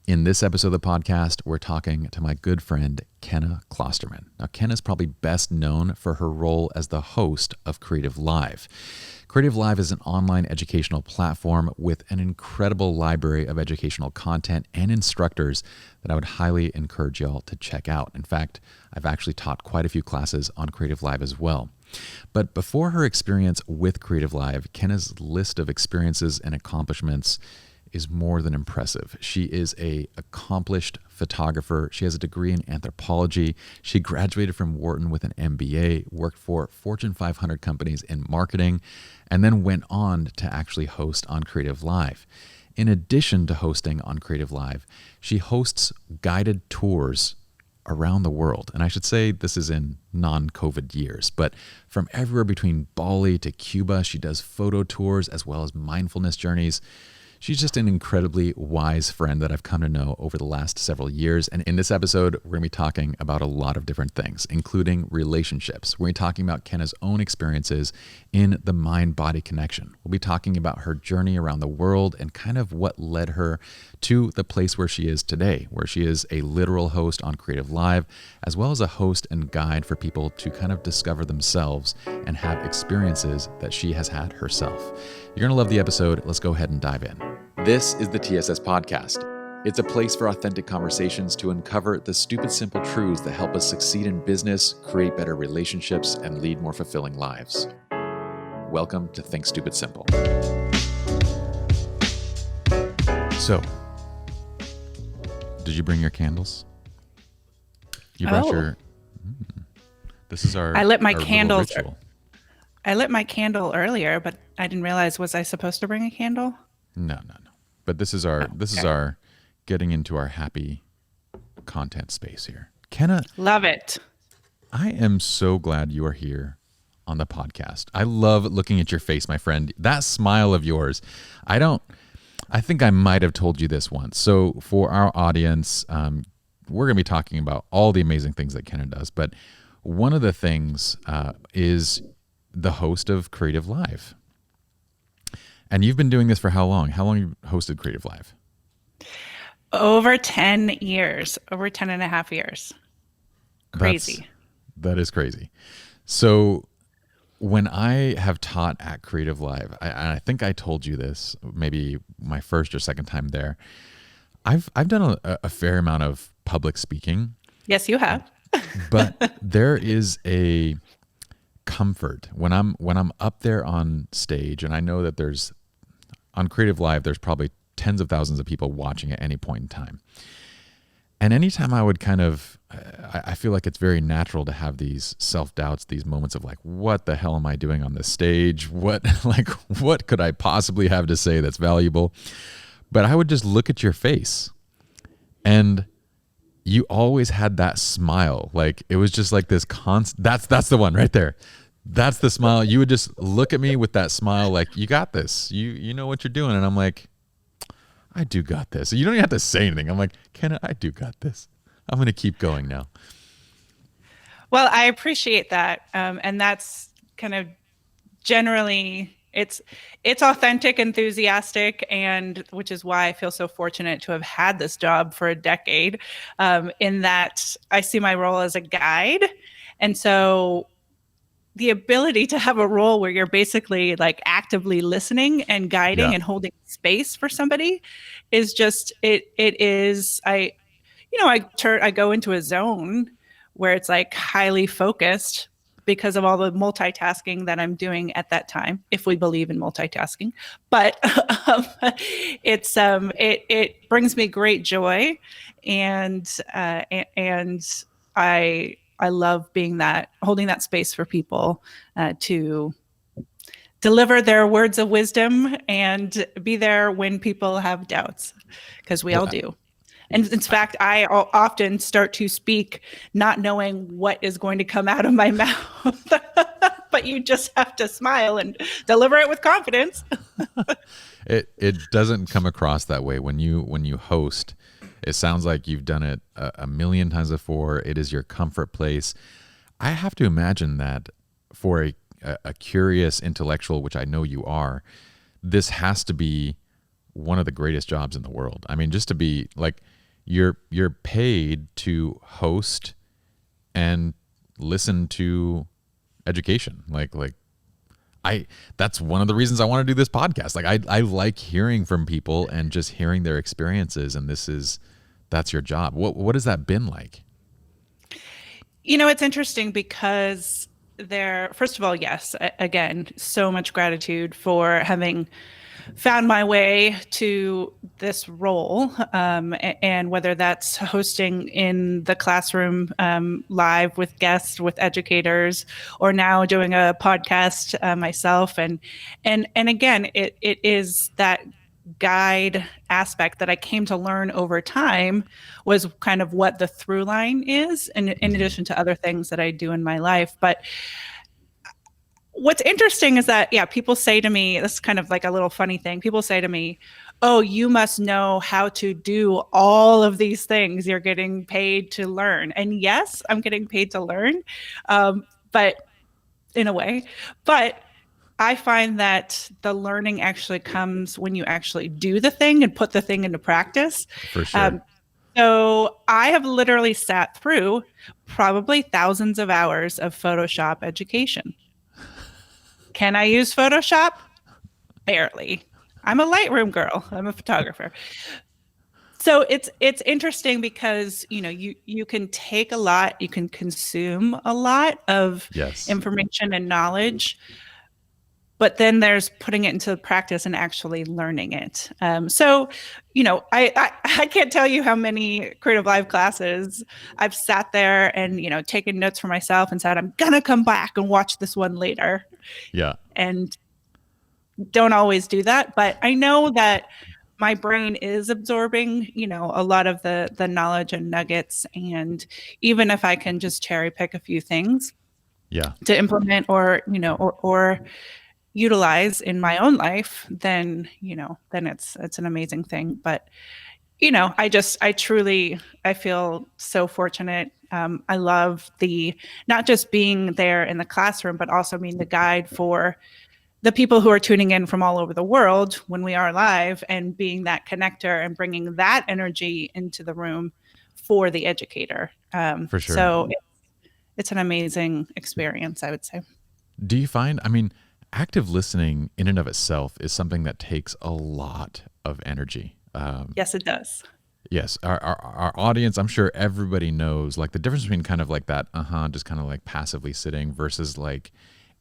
In this episode of the podcast, we're talking to my good friend, Kenna Klosterman. Now, Kenna's probably best known for her role as the host of CreativeLive. CreativeLive is an online educational platform with an incredible library of educational content and instructors that I would highly encourage y'all to check out. In fact, I've actually taught quite a few classes on CreativeLive as well. But before her experience with CreativeLive, Kenna's list of experiences and accomplishments is more than impressive. She is an accomplished photographer. She has a degree in anthropology. She graduated from Wharton with an MBA, worked for Fortune 500 companies in marketing, and then went on to actually host on CreativeLive. In addition to hosting on CreativeLive, she hosts guided tours around the world. And I should say this is in non-COVID years, but from everywhere between Bali to Cuba, she does photo tours as well as mindfulness journeys. She's just an incredibly wise friend that I've come to know over the last several years. And in this episode, we're going to be talking about a lot of different things, including relationships. We're going to be talking about Kenna's own experiences in the mind-body connection. We'll be talking about her journey around the world and kind of what led her to the place where she is today, where she is a literal host on CreativeLive, as well as a host and guide for people to kind of discover themselves and have experiences that she has had herself. You're going to love the episode. Let's go ahead and dive in. This is the TSS Podcast. It's a place for authentic conversations to uncover the stupid, simple truths that help us succeed in business, create better relationships, and lead more fulfilling lives. Welcome to Think Stupid Simple. So, did you bring your candles? You brought your... This is our... I lit my our candles. ritual. I lit my candle earlier, but I didn't realize, was I supposed to bring a candle? No. But this is our getting into our happy content space here. Kenna, Love it. I am so glad you are here on the podcast. I love looking at your face, my friend. That smile of yours. I think I might have told you this once. So for our audience, we're going to be talking about all the amazing things that Kenna does. But one of the things is the host of CreativeLive. And you've been doing this for how long? How long have you hosted CreativeLive? Over 10 years, over 10 and a half years. Crazy. That is crazy. So when I have taught at CreativeLive, I think I told you this, maybe my first or second time there, I've done a fair amount of public speaking. Yes, you have. But there is a comfort when I'm up there on stage, and I know that on CreativeLive there's probably tens of thousands of people watching at any point in time. And anytime I would I feel like it's very natural to have these self-doubts, these moments of like, what the hell am I doing on this stage? What could I possibly have to say that's valuable? But I would just look at your face, and you always had that smile. Like, it was just like this that's the one right there. That's the smile. You would just look at me with that smile, like, you got this. You know what you're doing. And I'm like, I do got this. You don't even have to say anything. I'm like, Kenna, I do got this. I'm going to keep going now. Well, I appreciate that. And that's kind of generally, it's authentic, enthusiastic, and which is why I feel so fortunate to have had this job for a decade, in that I see my role as a guide. And so the ability to have a role where you're basically like actively listening and guiding and holding space for somebody is just, I go into a zone where it's like highly focused because of all the multitasking that I'm doing at that time, if we believe in multitasking. But it brings me great joy, and I love holding that space for people to deliver their words of wisdom and be there when people have doubts, because we all do. And in fact, I often start to speak not knowing what is going to come out of my mouth, but you just have to smile and deliver it with confidence. It doesn't come across that way when you host. It sounds like you've done it a million times before. It is your comfort place. I have to imagine that for a curious intellectual, which I know you are, this has to be one of the greatest jobs in the world. I mean, just to be like, you're paid to host and listen to education. That's one of the reasons I want to do this podcast. Like I like hearing from people and just hearing their experiences. And that's your job. What has that been like? It's interesting because first of all, yes, again, so much gratitude for having found my way to this role, and whether that's hosting in the classroom, live with guests, with educators, or now doing a podcast myself. And again, it is that guide aspect that I came to learn over time was kind of what the through line is, in addition to other things that I do in my life. But what's interesting is that, people say to me, this is kind of like a little funny thing. People say to me, oh, you must know how to do all of these things. You're getting paid to learn. And yes, I'm getting paid to learn, but in a way. But I find that the learning actually comes when you actually do the thing and put the thing into practice. For sure. So I have literally sat through probably thousands of hours of Photoshop education. Can I use Photoshop? Barely. I'm a Lightroom girl. I'm a photographer. So it's interesting because, you can take a lot, you can consume a lot of information and knowledge, but then there's putting it into practice and actually learning it. So, I can't tell you how many CreativeLive classes I've sat there and, taken notes for myself and said, I'm going to come back and watch this one later. Yeah. And don't always do that. But I know that my brain is absorbing, a lot of the knowledge and nuggets. And even if I can just cherry pick a few things to implement or utilize in my own life, then it's an amazing thing. But I feel so fortunate. I love not just being there in the classroom, but also being the guide for the people who are tuning in from all over the world when we are live, and being that connector and bringing that energy into the room for the educator. For sure. So it's an amazing experience, I would say. Do you find, active listening in and of itself is something that takes a lot of energy? Yes, it does. Yes. Our audience, I'm sure everybody knows like the difference between kind of like that, just kind of like passively sitting versus like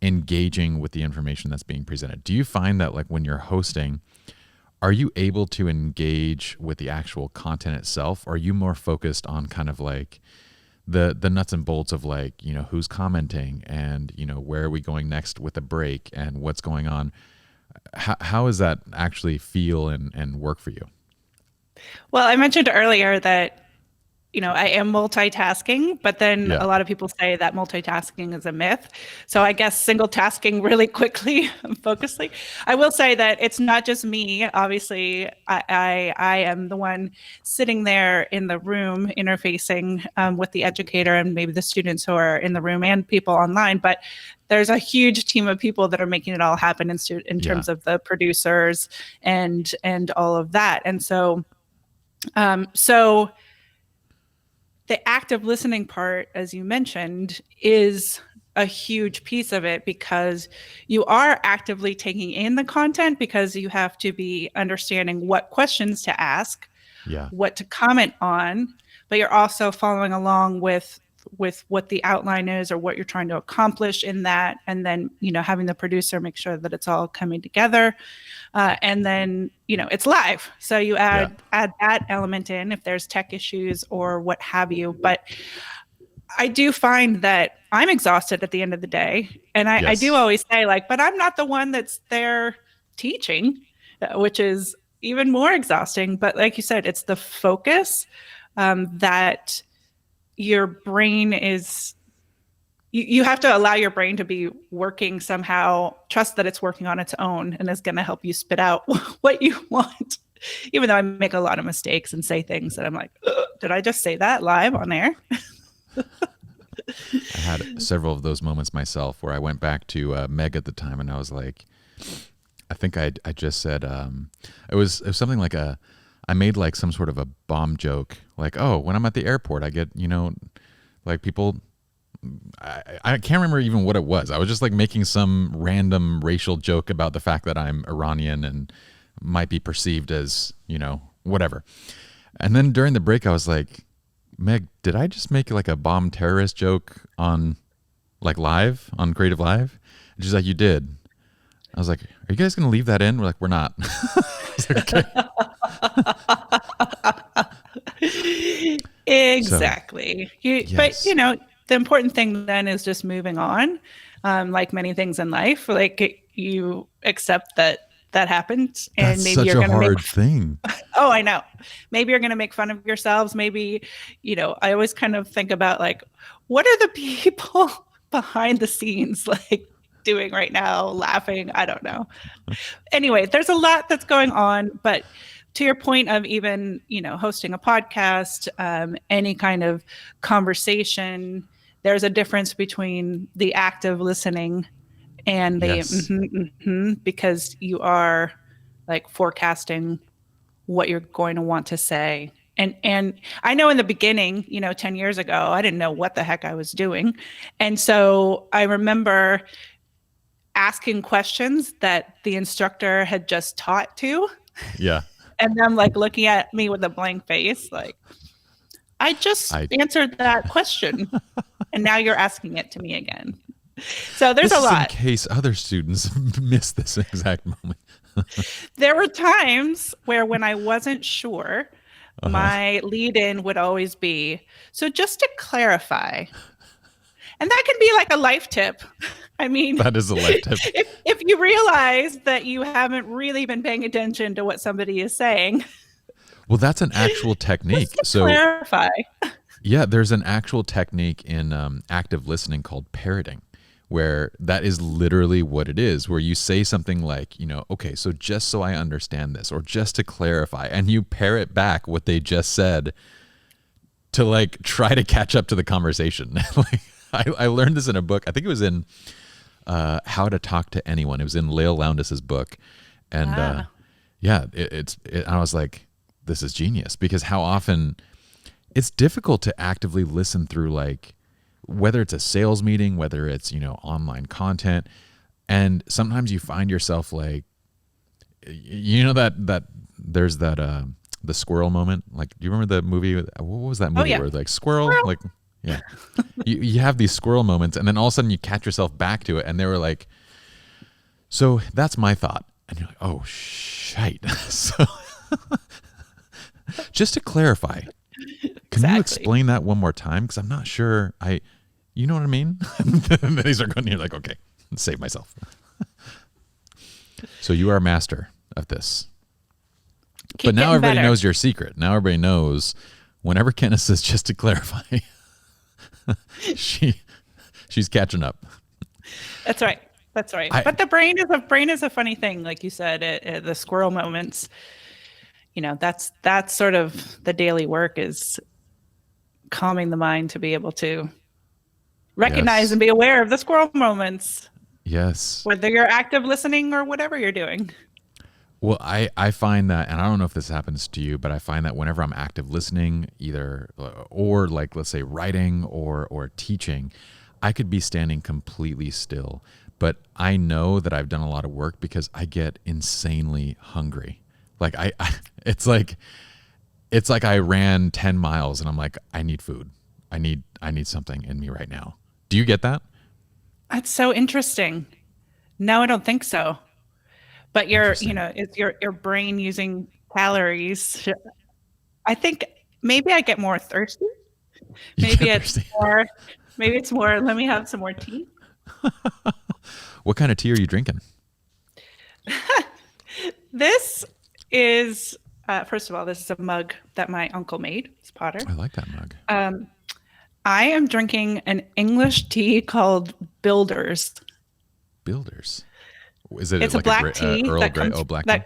engaging with the information that's being presented. Do you find that like when you're hosting, are you able to engage with the actual content itself? Or are you more focused on kind of like the nuts and bolts of like, who's commenting and, where are we going next with a break and what's going on? How does that actually feel and work for you? Well, I mentioned earlier that, I am multitasking, but then a lot of people say that multitasking is a myth. So I guess single tasking really quickly and focusedly. I will say that it's not just me. Obviously, I am the one sitting there in the room interfacing with the educator and maybe the students who are in the room and people online. But there's a huge team of people that are making it all happen in terms of the producers and all of that. And so the active listening part, as you mentioned, is a huge piece of it, because you are actively taking in the content, because you have to be understanding what questions to ask, what to comment on, but you're also following along with what the outline is or what you're trying to accomplish in that. And then, having the producer make sure that it's all coming together. And then, it's live. So you add that element in if there's tech issues or what have you. But I do find that I'm exhausted at the end of the day. And I do always say but I'm not the one that's there teaching, which is even more exhausting. But like you said, it's the focus that your brain is, you have to allow your brain to be working somehow, trust that it's working on its own and is going to help you spit out what you want. Even though I make a lot of mistakes and say things that I'm like, did I just say that live on air? I had several of those moments myself where I went back to Meg at the time and I was like, I think I just said it was something like I made like some sort of a bomb joke, like, oh, when I'm at the airport I get, like people, I can't remember even what it was. I was just like making some random racial joke about the fact that I'm Iranian and might be perceived as, whatever. And then during the break I was like, Meg, did I just make like a bomb terrorist joke on like live on Creative Live? And she's like, you did. I was like, are you guys going to leave that in? We're like, we're not. I was like, okay. Exactly. But Yes. the important thing then is just moving on. Like many things in life, like you accept that that happened, and That's maybe such you're a going to make. hard thing. Oh, I know. Maybe you're going to make fun of yourselves. Maybe, I always kind of think about like, what are the people behind the scenes like doing right now, laughing? I don't know. Anyway, there's a lot that's going on, but to your point of even, hosting a podcast, any kind of conversation, there's a difference between the active listening and the Yes. because you are like forecasting what you're going to want to say. And I know in the beginning, 10 years ago, I didn't know what the heck I was doing. And so I remember asking questions that the instructor had just taught to, Yeah. and them like looking at me with a blank face, like, I just I answered that question. And now you're asking it to me again. So there's This a is in lot. case other students miss this exact moment. There were times where when I wasn't sure, my lead in would always be, so just to clarify, and that can be like a life tip. I mean, That is a life tip. if you realize that you haven't really been paying attention to what somebody is saying, Well, that's an actual just technique. to So clarify. yeah, there's an actual technique in active listening called parroting, where that is literally what it is, where you say something like, okay, so just so I understand this, or just to clarify, and you parrot back what they just said to like try to catch up to the conversation. Like I learned this in a book. I think it was in How to Talk to Anyone. It was in Lael Loundis's book. And yeah, I was like, this is genius, because how often it's difficult to actively listen through, like, whether it's a sales meeting, whether it's, online content. And sometimes you find yourself like, that there's that, the squirrel moment. Like, do you remember the movie? What was that movie where like squirrel, like, yeah, you have these squirrel moments, and then all of a sudden you catch yourself back to it. And they were like, so that's my thought. And you're like, oh, shite. So just to clarify, can you explain that one more time? Because I'm not sure. You know what I mean? And then they start going, you're like, okay, save myself. So you are a master of this. But now everybody knows your secret. Now everybody knows whenever Kenna says just to clarify, she's catching up. That's right. That's right. But the brain is a funny thing, like you said. The squirrel moments. That's sort of the daily work, is calming the mind to be able to recognize and be aware of the squirrel moments. Yes. Whether you're active listening or whatever you're doing. Well, I find that, and I don't know if this happens to you, but I find that whenever I'm active listening, either or like, let's say, writing or teaching, I could be standing completely still, but I know that I've done a lot of work because I get insanely hungry. Like it's like I ran 10 miles and I'm like, I need food. I need something in me right now. Do you get that? That's so interesting. No, I don't think so. But it's your brain using calories. I think maybe I get more thirsty. Maybe it's more, let me have some more tea. What kind of tea are you drinking? This is, first of all, this is a mug that my uncle made. It's Potter. I like that mug. I am drinking an English tea called Builders. Builders. Is it it's like a black tea Earl Grey? Oh, black tea.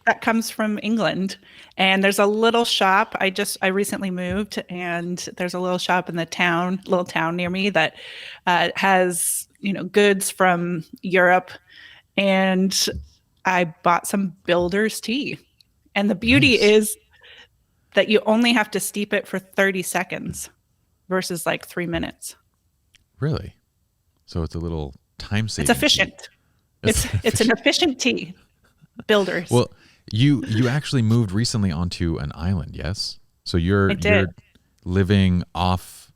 That comes from England. And there's a little shop. I recently moved, and there's a little shop in the little town near me that has, goods from Europe. And I bought some builder's tea. And the beauty Nice. is that you only have to steep it for 30 seconds versus like 3 minutes. Really? So it's a little time It's saving tea. efficient. It's It's an efficient tea. Builders. well, you actually moved recently onto an island, yes? So I you're did. living off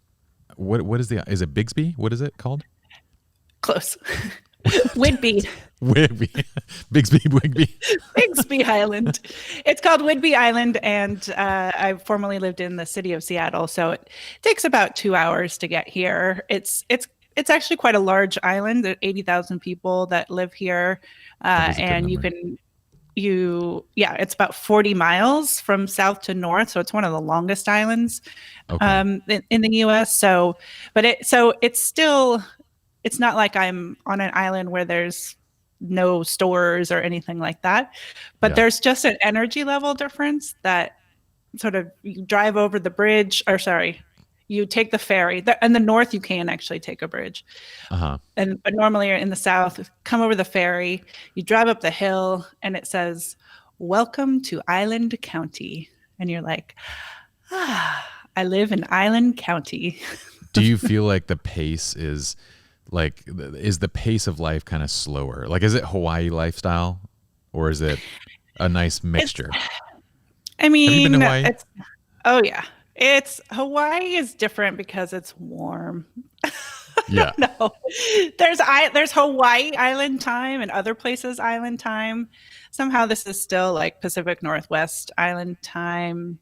what is the is it Bigsby? What is it called? Close. Whidbey. Whigby. Bigsby Whigby. Bixby Island. It's called Whidbey Island, and I formerly lived in the city of Seattle, so it takes about 2 hours to get here. It's actually quite a large island. There are 80,000 people that live here, That is a good and number. it's about 40 miles from south to north, so it's one of the longest islands Okay. in the U.S. It's not like I'm on an island where there's no stores or anything like that. But Yeah. there's just an energy level difference that sort of you drive over the bridge, or sorry, you take the ferry. In the north, you can actually take a bridge. Uh-huh. But normally in the south, come over the ferry, you drive up the hill, and it says, "Welcome to Island County." And you're like, I live in Island County. Do you feel like the pace is the pace of life kind of slower? Like, is it Hawaii lifestyle or is it a nice It's mixture? I Have you been to mean, Hawaii? oh yeah. It's Hawaii is different because it's warm. Yeah. No. There's Hawaii island time and other places island time. Somehow this is still like Pacific Northwest island time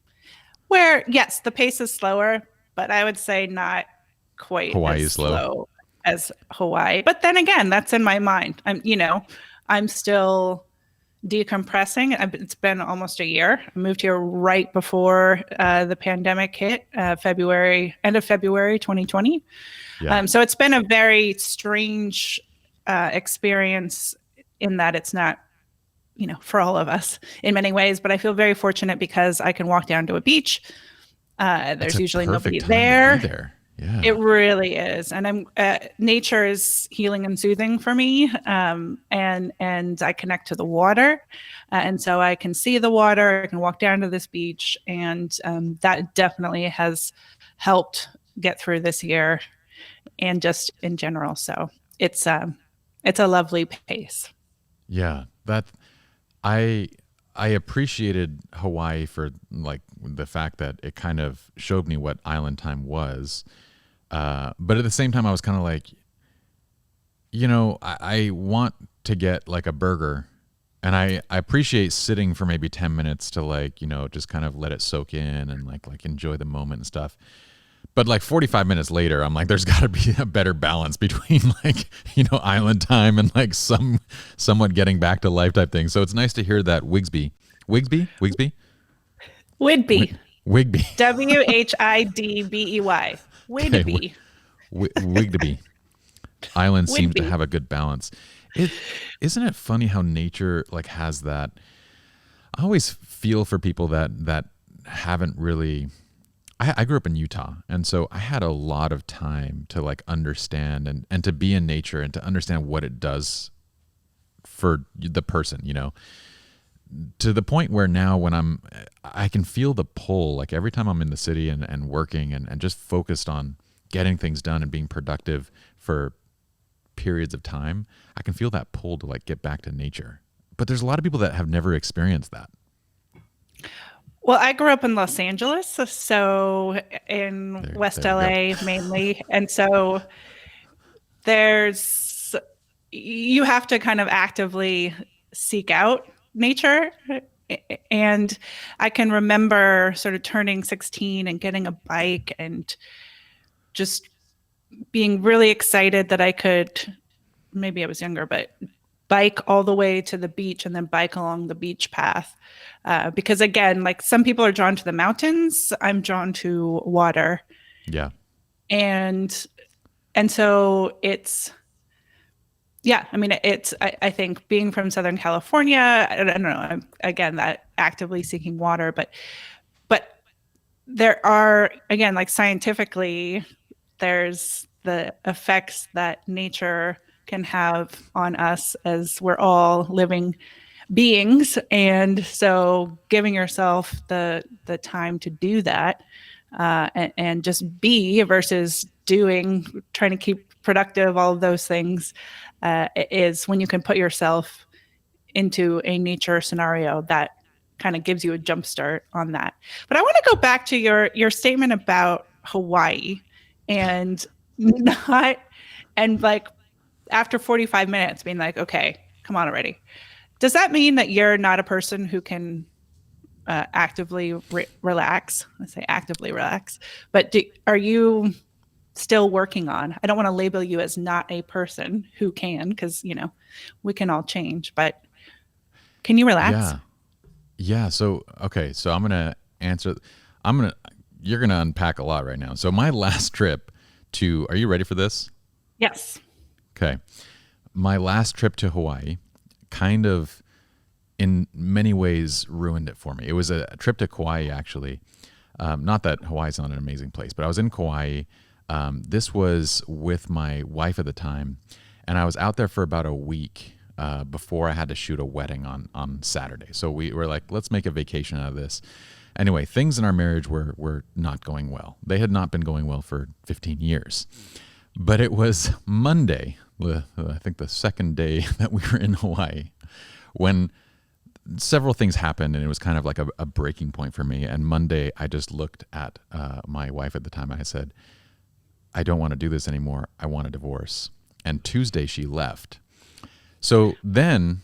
where yes, the pace is slower, but I would say not quite Hawaii as is slow. slow as Hawaii. But then again, that's in my mind. I'm still decompressing. It's been almost a year. I moved here right before the pandemic hit, end of February 2020. Yeah. So it's been a very strange experience in that it's not, for all of us in many ways, but I feel very fortunate because I can walk down to a beach. It's There's a usually perfect nobody time to be there. there. Yeah. It really is, and nature is healing and soothing for me, and I connect to the water, and so I can see the water. I can walk down to this beach, and that definitely has helped get through this year, and just in general. So it's a lovely pace. Yeah. That I I appreciated Hawaii for like the fact that it kind of showed me what island time was. But at the same time, I was kind of like, I want to get like a burger, and I appreciate sitting for maybe 10 minutes to like, just kind of let it soak in and like enjoy the moment and stuff. But like 45 minutes later, I'm like, there's got to be a better balance between like, island time and like somewhat getting back to life type thing. So it's nice to hear that Wigsby, Whidbey, Wigby. Whidbey, Okay, Whidbey, Wigby. Islands seem to Whidbey. have a good balance. Isn't it funny how nature like has that? I always feel for people that haven't really. I grew up in Utah, and so I had a lot of time to like understand and to be in nature and to understand what it does for the person, to the point where now when I can feel the pull, like every time I'm in the city and working and just focused on getting things done and being productive for periods of time, I can feel that pull to like get back to nature. But there's a lot of people that have never experienced that. Well, I grew up in Los Angeles, so in West There we go. LA mainly. And so there's, you have to kind of actively seek out nature. And I can remember sort of turning 16 and getting a bike and just being really excited that I could, maybe I was younger, but bike all the way to the beach and then bike along the beach path. Because again, like some people are drawn to the mountains, I'm drawn to water. Yeah. And so it's, yeah, I mean, I think being from Southern California, I don't know, I'm, again, that actively seeking water, but there are, again, like scientifically, there's the effects that nature can have on us as we're all living beings, and so giving yourself the time to do that, and just be versus doing, trying to keep productive, all of those things, is when you can put yourself into a nature scenario that kind of gives you a jump start on that. But I want to go back to your statement about Hawaii and not, and like after 45 minutes being like, okay, come on already. Does that mean that you're not a person who can actively relax? I say actively relax, but are you still working on? I don't want to label you as not a person who can, because we can all change. But can you relax? Yeah. So okay. So I'm gonna answer. You're gonna unpack a lot right now. So my last trip to. Are you ready for this? Yes. Okay. My last trip to Hawaii kind of in many ways ruined it for me. It was a trip to Kauai, actually. Not that Hawaii's not an amazing place, but I was in Kauai. This was with my wife at the time, and I was out there for about a week before I had to shoot a wedding on Saturday. So we were like, let's make a vacation out of this. Anyway, things in our marriage were not going well. They had not been going well for 15 years. But it was Monday, I think the second day that we were in Hawaii, when several things happened, and it was kind of like a breaking point for me. And Monday, I just looked at my wife at the time. I said, I don't want to do this anymore. I want a divorce. And Tuesday, she left. So then,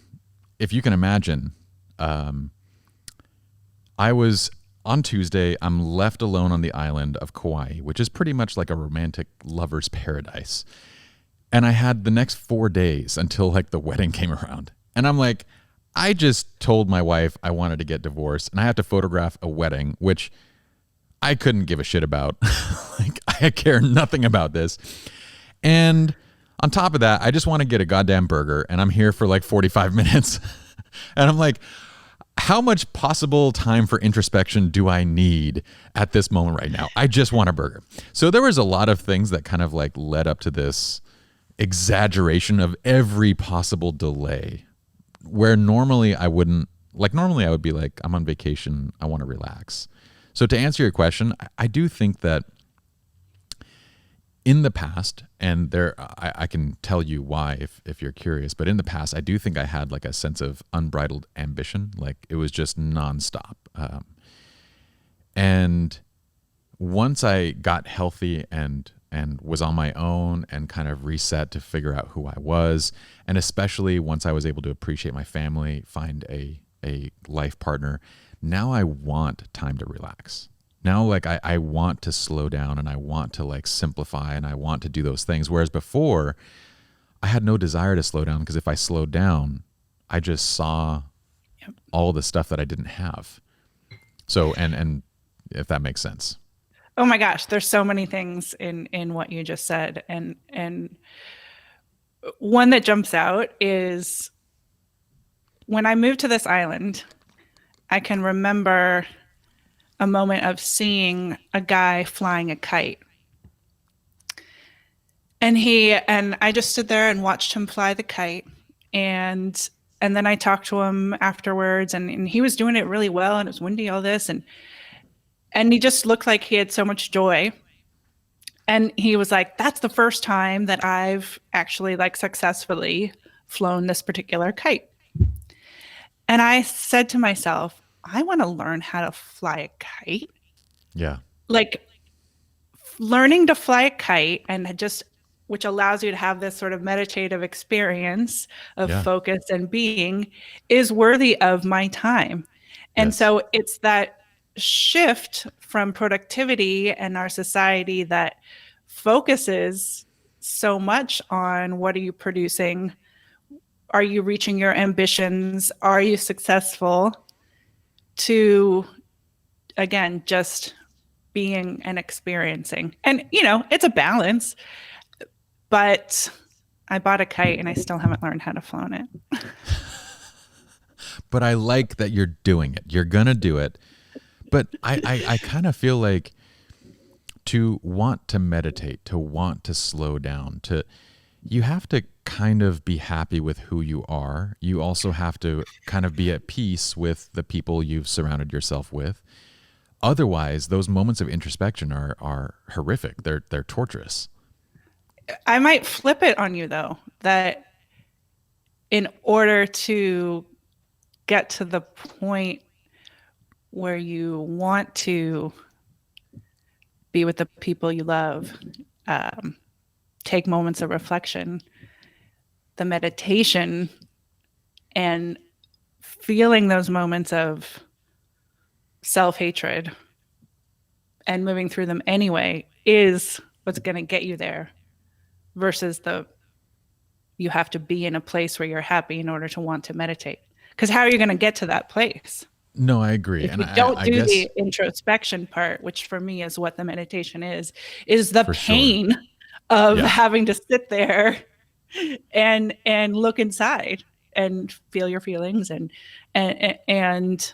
if you can imagine, I was on Tuesday, I'm left alone on the island of Kauai, which is pretty much like a romantic lover's paradise. And I had the next 4 days until like the wedding came around. And I'm like, I just told my wife I wanted to get divorced, and I have to photograph a wedding, which I couldn't give a shit about. Like, I care nothing about this. And on top of that, I just want to get a goddamn burger, and I'm here for like 45 minutes. And I'm like, how much possible time for introspection do I need at this moment right now? I just want a burger. So there was a lot of things that kind of like led up to this exaggeration of every possible delay, where normally I wouldn't, like normally I would be like, I'm on vacation, I want to relax. So to answer your question, I do think that in the past, and I can tell you why if you're curious, but in the past, I do think I had like a sense of unbridled ambition. Like it was just nonstop. And once I got healthy and was on my own and kind of reset to figure out who I was, and especially once I was able to appreciate my family, find a life partner, now I want time to relax. Now, like, I want to slow down, and I want to like simplify, and I want to do those things. Whereas before, I had no desire to slow down, because if I slowed down, I just saw all the stuff that I didn't have. So, and if that makes sense. Oh my gosh, there's so many things in what you just said. And one that jumps out is when I moved to this island, I can remember a moment of seeing a guy flying a kite. And I just stood there and watched him fly the kite. And then I talked to him afterwards, and he was doing it really well, and it was windy, all this. And he just looked like he had so much joy. And he was like, that's the first time that I've actually like successfully flown this particular kite. And I said to myself, I want to learn how to fly a kite. Yeah. Like learning to fly a kite, and just, which allows you to have this sort of meditative experience of focus and being, is worthy of my time. And so it's that shift from productivity and our society that focuses so much on what are you producing? Are you reaching your ambitions? Are you successful? To, again, just being and experiencing. And, it's a balance, but I bought a kite and I still haven't learned how to fly it. But I like that you're doing it. You're going to do it. But I kind of feel like to want to meditate, to want to slow down, you have to kind of be happy with who you are. You also have to kind of be at peace with the people you've surrounded yourself with. Otherwise, those moments of introspection are horrific. They're torturous. I might flip it on you though, that in order to get to the point where you want to be with the people you love, take moments of reflection, the meditation and feeling those moments of self-hatred and moving through them anyway is what's going to get you there, versus you have to be in a place where you're happy in order to want to meditate. Because how are you going to get to that place? No, I agree. If And you don't I do guess the introspection part, which for me is what the meditation is the for pain sure. of Yeah. having to sit there and look inside and feel your feelings and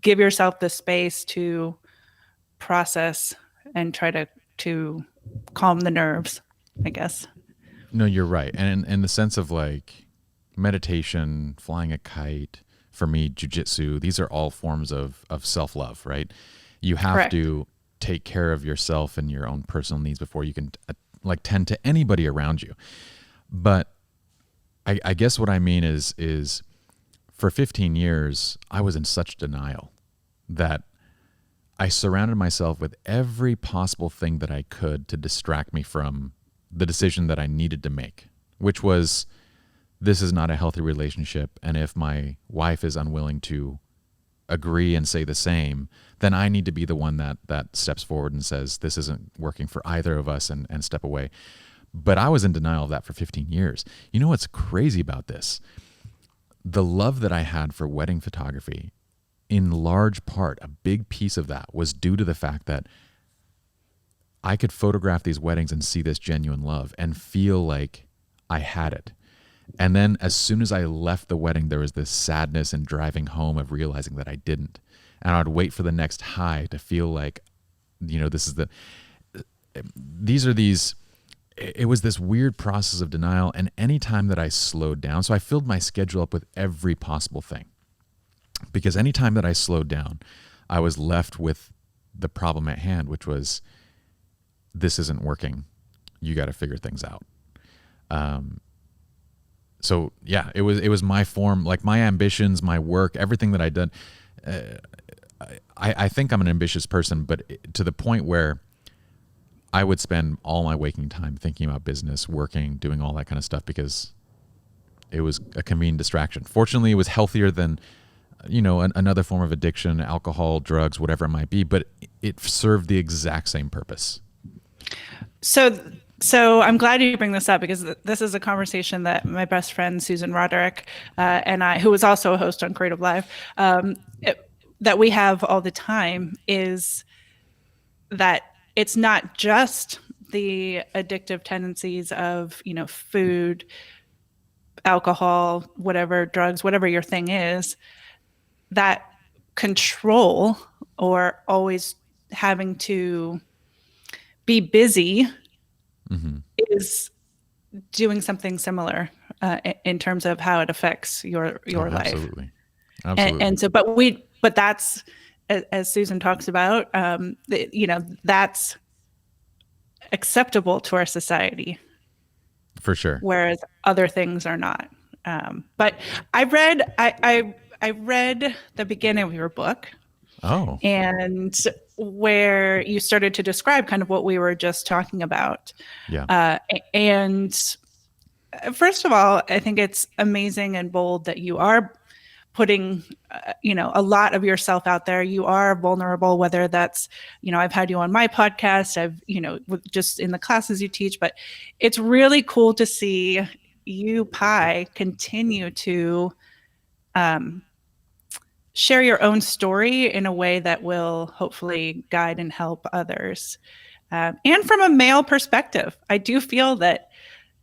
give yourself the space to process and try to calm the nerves, I guess. No, you're right. And in the sense of like meditation, flying a kite, for me, jujitsu, these are all forms of self-love, right? You have Correct. to take care of yourself and your own personal needs before you can like tend to anybody around you. But I guess what I mean is for 15 years, I was in such denial that I surrounded myself with every possible thing that I could to distract me from the decision that I needed to make, which was, this is not a healthy relationship. And if my wife is unwilling to agree and say the same, then I need to be the one that steps forward and says, this isn't working for either of us, and step away. But I was in denial of that for 15 years. You know what's crazy about this? The love that I had for wedding photography, in large part, a big piece of that was due to the fact that I could photograph these weddings and see this genuine love and feel like I had it. And then as soon as I left the wedding, there was this sadness and driving home of realizing that I didn't. And I'd wait for the next high to feel like, it was this weird process of denial. And anytime that I slowed down, so I filled my schedule up with every possible thing, because anytime that I slowed down, I was left with the problem at hand, which was, this isn't working. You got to figure things out. So yeah, it was my form, like my ambitions, my work, everything that I did. I think I'm an ambitious person, but to the point where I would spend all my waking time thinking about business, working, doing all that kind of stuff, because it was a convenient distraction. Fortunately, it was healthier than, another form of addiction, alcohol, drugs, whatever it might be, but it served the exact same purpose. So I'm glad you bring this up, because this is a conversation that my best friend Susan Roderick and I, who was also a host on CreativeLive, that we have all the time, is that it's not just the addictive tendencies of, food, alcohol, whatever, drugs, whatever your thing is, that control or always having to be busy is doing something similar in terms of how it affects your life. Absolutely. And so, but that's, as Susan talks about, that's acceptable to our society, For sure. whereas other things are not. But I read the beginning of your book. Oh. And where you started to describe kind of what we were just talking about. Yeah. And first of all, I think it's amazing and bold that you are putting, a lot of yourself out there. You are vulnerable, whether that's, I've had you on my podcast, I've, just in the classes you teach, but it's really cool to see you, Pi, continue to, share your own story in a way that will hopefully guide and help others. And from a male perspective, I do feel that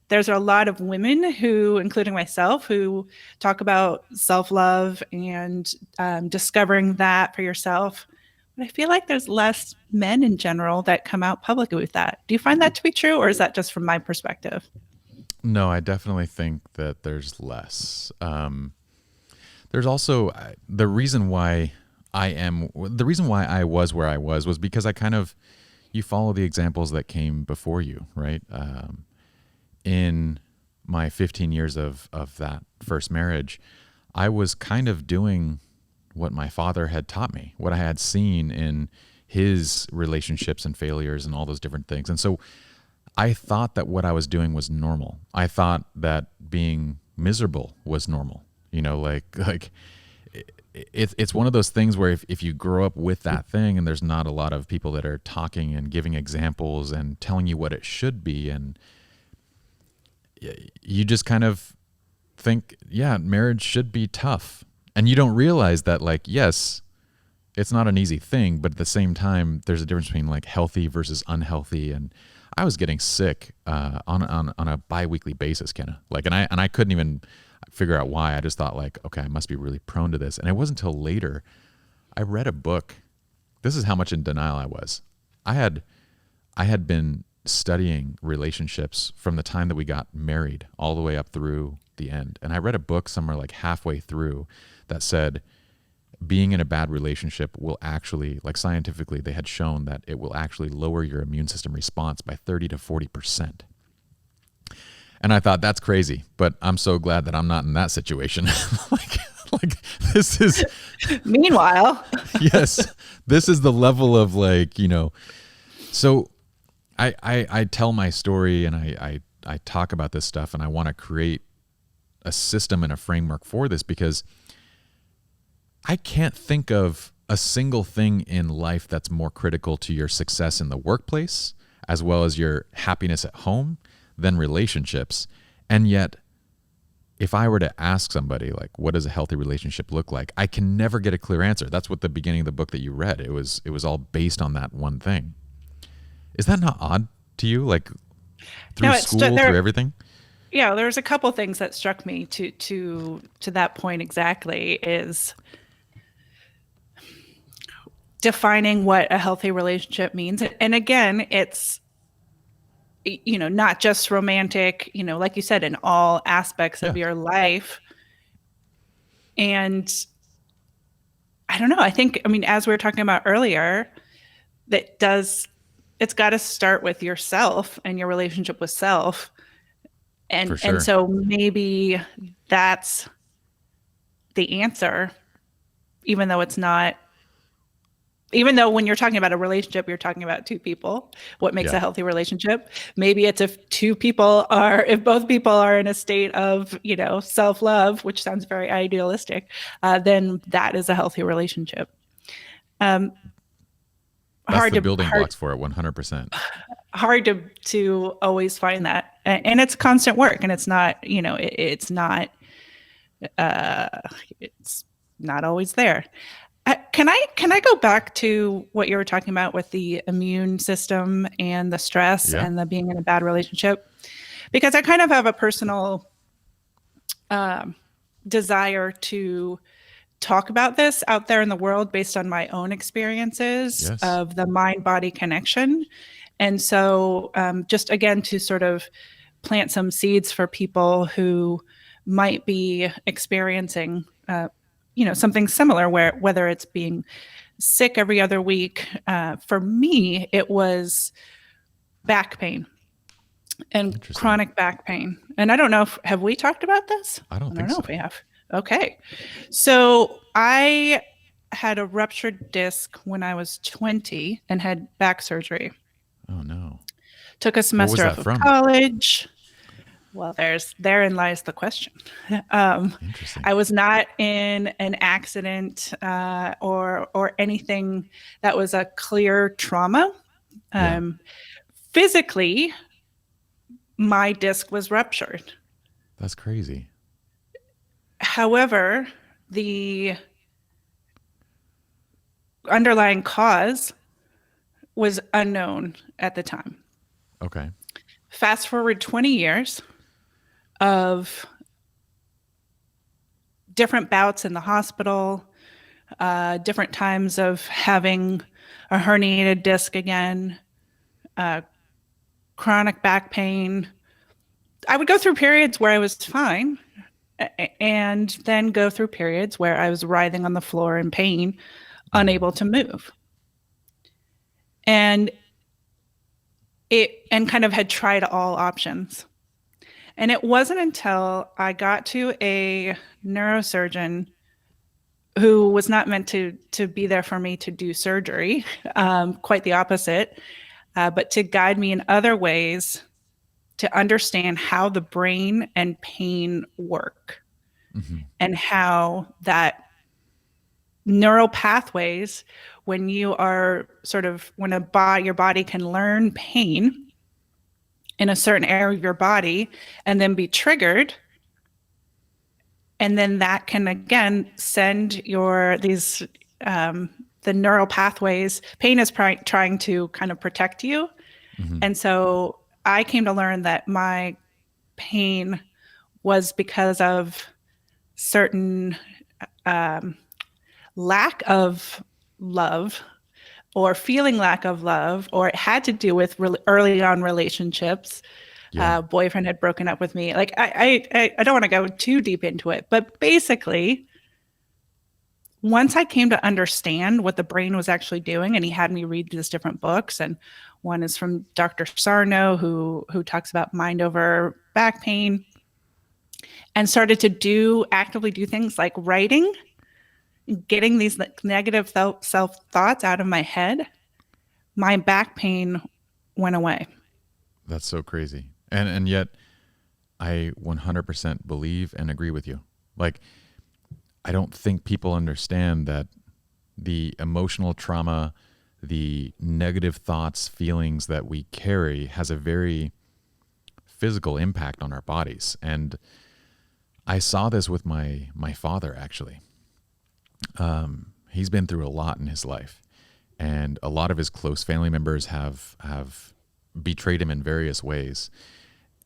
there's a lot of women who, including myself, who talk about self-love and discovering that for yourself. But I feel like there's less men in general that come out publicly with that. Do you find that to be true, or is that just from my perspective? No, I definitely think that there's less. There's also the reason why I was where I was because I kind of, you follow the examples that came before you, right? In my 15 years of that first marriage, I was kind of doing what my father had taught me, what I had seen in his relationships and failures and all those different things. And so I thought that what I was doing was normal. I thought that being miserable was normal. You know, like it's one of those things where if you grow up with that thing and there's not a lot of people that are talking and giving examples and telling you what it should be, and you just kind of think, yeah, marriage should be tough. And you don't realize that, like, yes, it's not an easy thing, but at the same time, there's a difference between like healthy versus unhealthy. And I was getting sick on a bi-weekly basis, Kenna. Like, and I couldn't even figure out why. I just thought like, okay, I must be really prone to this. And it wasn't until later I read a book. This is how much in denial I was. I had been studying relationships from the time that we got married all the way up through the end. And I read a book somewhere like halfway through that said being in a bad relationship will actually, like scientifically, they had shown that it will actually lower your immune system response by 30 to 40%. And I thought, that's crazy, but I'm so glad that I'm not in that situation. like this is Meanwhile, yes, this is the level of like, you know, so I tell my story and I talk about this stuff, and I want to create a system and a framework for this because I can't think of a single thing in life that's more critical to your success in the workplace as well as your happiness at home than relationships. And yet, if I were to ask somebody, like, what does a healthy relationship look like? I can never get a clear answer. That's what the beginning of the book that you read, it was all based on that one thing. Is that not odd to you? Like, through school, through everything? Yeah, there's a couple things that struck me to that point exactly is defining what a healthy relationship means. And again, it's, you know, not just romantic, you know, like you said, in all aspects of your life. And I don't know, I think, I mean, as we were talking about earlier, it's got to start with yourself and your relationship with self. And sure. And so maybe that's the answer, even though it's not, even though when you're talking about a relationship, you're talking about two people, what makes a healthy relationship. Maybe it's if both people are in a state of, you know, self-love, which sounds very idealistic, then that is a healthy relationship. That's the building blocks for it, 100%. Hard to always find that. And it's constant work, and it's not, you know, it's not always there. Can I go back to what you were talking about with the immune system and the stress and the being in a bad relationship? Because I kind of have a personal desire to talk about this out there in the world based on my own experiences of the mind-body connection. And so just again, to sort of plant some seeds for people who might be experiencing you know, something similar, whether it's being sick every other week. For me, it was back pain and chronic back pain. And I don't know have we talked about this? I don't know if we have. Okay. So I had a ruptured disc when I was 20 and had back surgery. Oh no. Took a semester off of college. Well, therein lies the question. I was not in an accident or anything that was a clear trauma. Physically, my disc was ruptured. That's crazy. However, the underlying cause was unknown at the time. Okay. Fast forward 20 years of different bouts in the hospital, different times of having a herniated disc again, chronic back pain. I would go through periods where I was fine, and then go through periods where I was writhing on the floor in pain, unable to move. And kind of had tried all options. And it wasn't until I got to a neurosurgeon who was not meant to be there for me to do surgery, quite the opposite, but to guide me in other ways to understand how the brain and pain work, and how that neural pathways, when you are when your body can learn pain in a certain area of your body and then be triggered, and then that can again send the neural pathways. Pain is trying to kind of protect you. And so I came to learn that my pain was because of certain lack of love, or feeling lack of love, or it had to do with early on relationships. Boyfriend had broken up with me. Like I don't want to go too deep into it, but basically, once I came to understand what the brain was actually doing, and he had me read these different books, and one is from Dr. Sarno, who talks about mind over back pain, and started to actively do things like writing, getting these negative self thoughts out of my head, my back pain went away. That's so crazy. And yet I 100% believe and agree with you. Like, I don't think people understand that the emotional trauma, the negative thoughts, feelings that we carry has a very physical impact on our bodies. And I saw this with my father, actually. He's been through a lot in his life, and a lot of his close family members have betrayed him in various ways.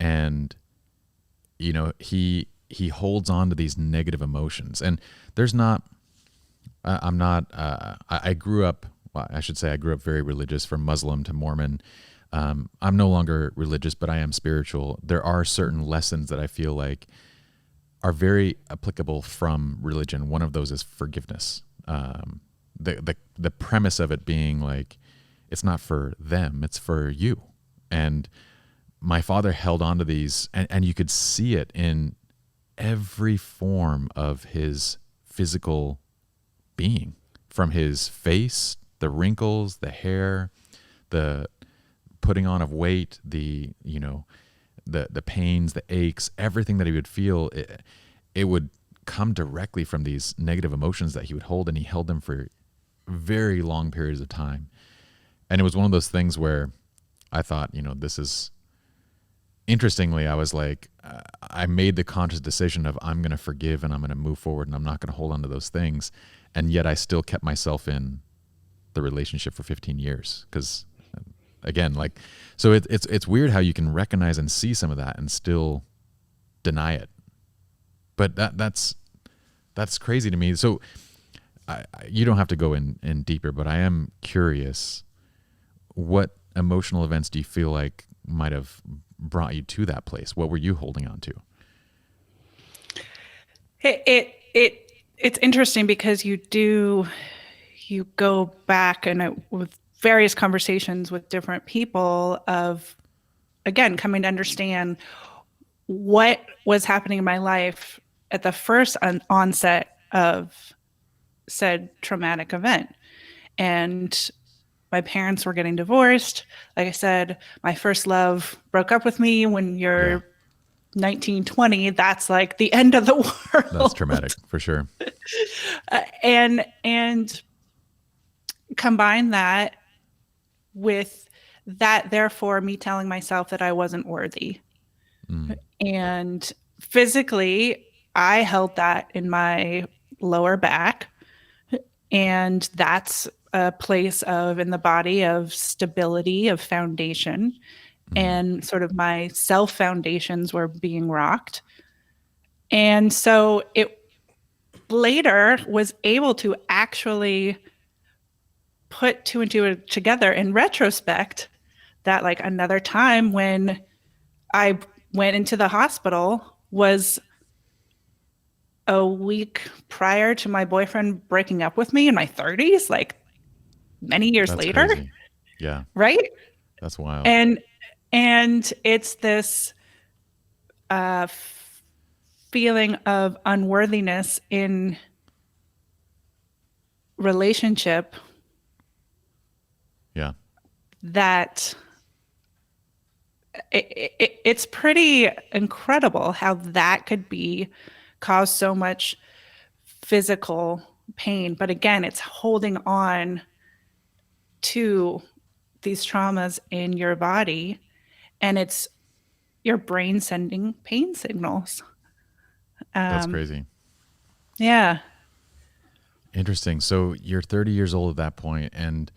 And, you know, he holds on to these negative emotions, and there's not, I grew up, well, I should say I grew up very religious, from Muslim to Mormon. I'm no longer religious, but I am spiritual. There are certain lessons that I feel like are very applicable from religion. One of those is forgiveness. The premise of it being like, it's not for them, it's for you. And my father held on to these, and you could see it in every form of his physical being, from his face, the wrinkles, the hair, the putting on of weight, the pains, the aches, everything that he would feel, it would come directly from these negative emotions that he would hold, and he held them for very long periods of time. And it was one of those things where I thought, this is, interestingly, I was like, I made the conscious decision of, I'm going to forgive and I'm going to move forward and I'm not going to hold on to those things. And yet I still kept myself in the relationship for 15 years. Because again, like, so it's weird how you can recognize and see some of that and still deny it. But that's crazy to me. So you don't have to go in deeper, but I am curious, what emotional events do you feel like might have brought you to that place? What were you holding on to? It's interesting because you go back and with various conversations with different people of, again, coming to understand what was happening in my life at the first onset of said traumatic event. And my parents were getting divorced. Like I said, my first love broke up with me. When you're 19, 20, that's like the end of the world. That's traumatic for sure. And combine that with that, therefore, me telling myself that I wasn't worthy. And physically, I held that in my lower back. And that's a place in the body of stability, of foundation. And sort of my self foundations were being rocked. And so it later was able to actually put two and two together in retrospect, that like another time when I went into the hospital was a week prior to my boyfriend breaking up with me in my 30s, like many years That's later. crazy. Yeah, Right. that's wild. And it's this feeling of unworthiness in relationship Yeah, that it's pretty incredible how that could be cause so much physical pain. But again, it's holding on to these traumas in your body, and it's your brain sending pain signals. that's Um, crazy. yeah. Interesting. So you're 30 years old at that point, and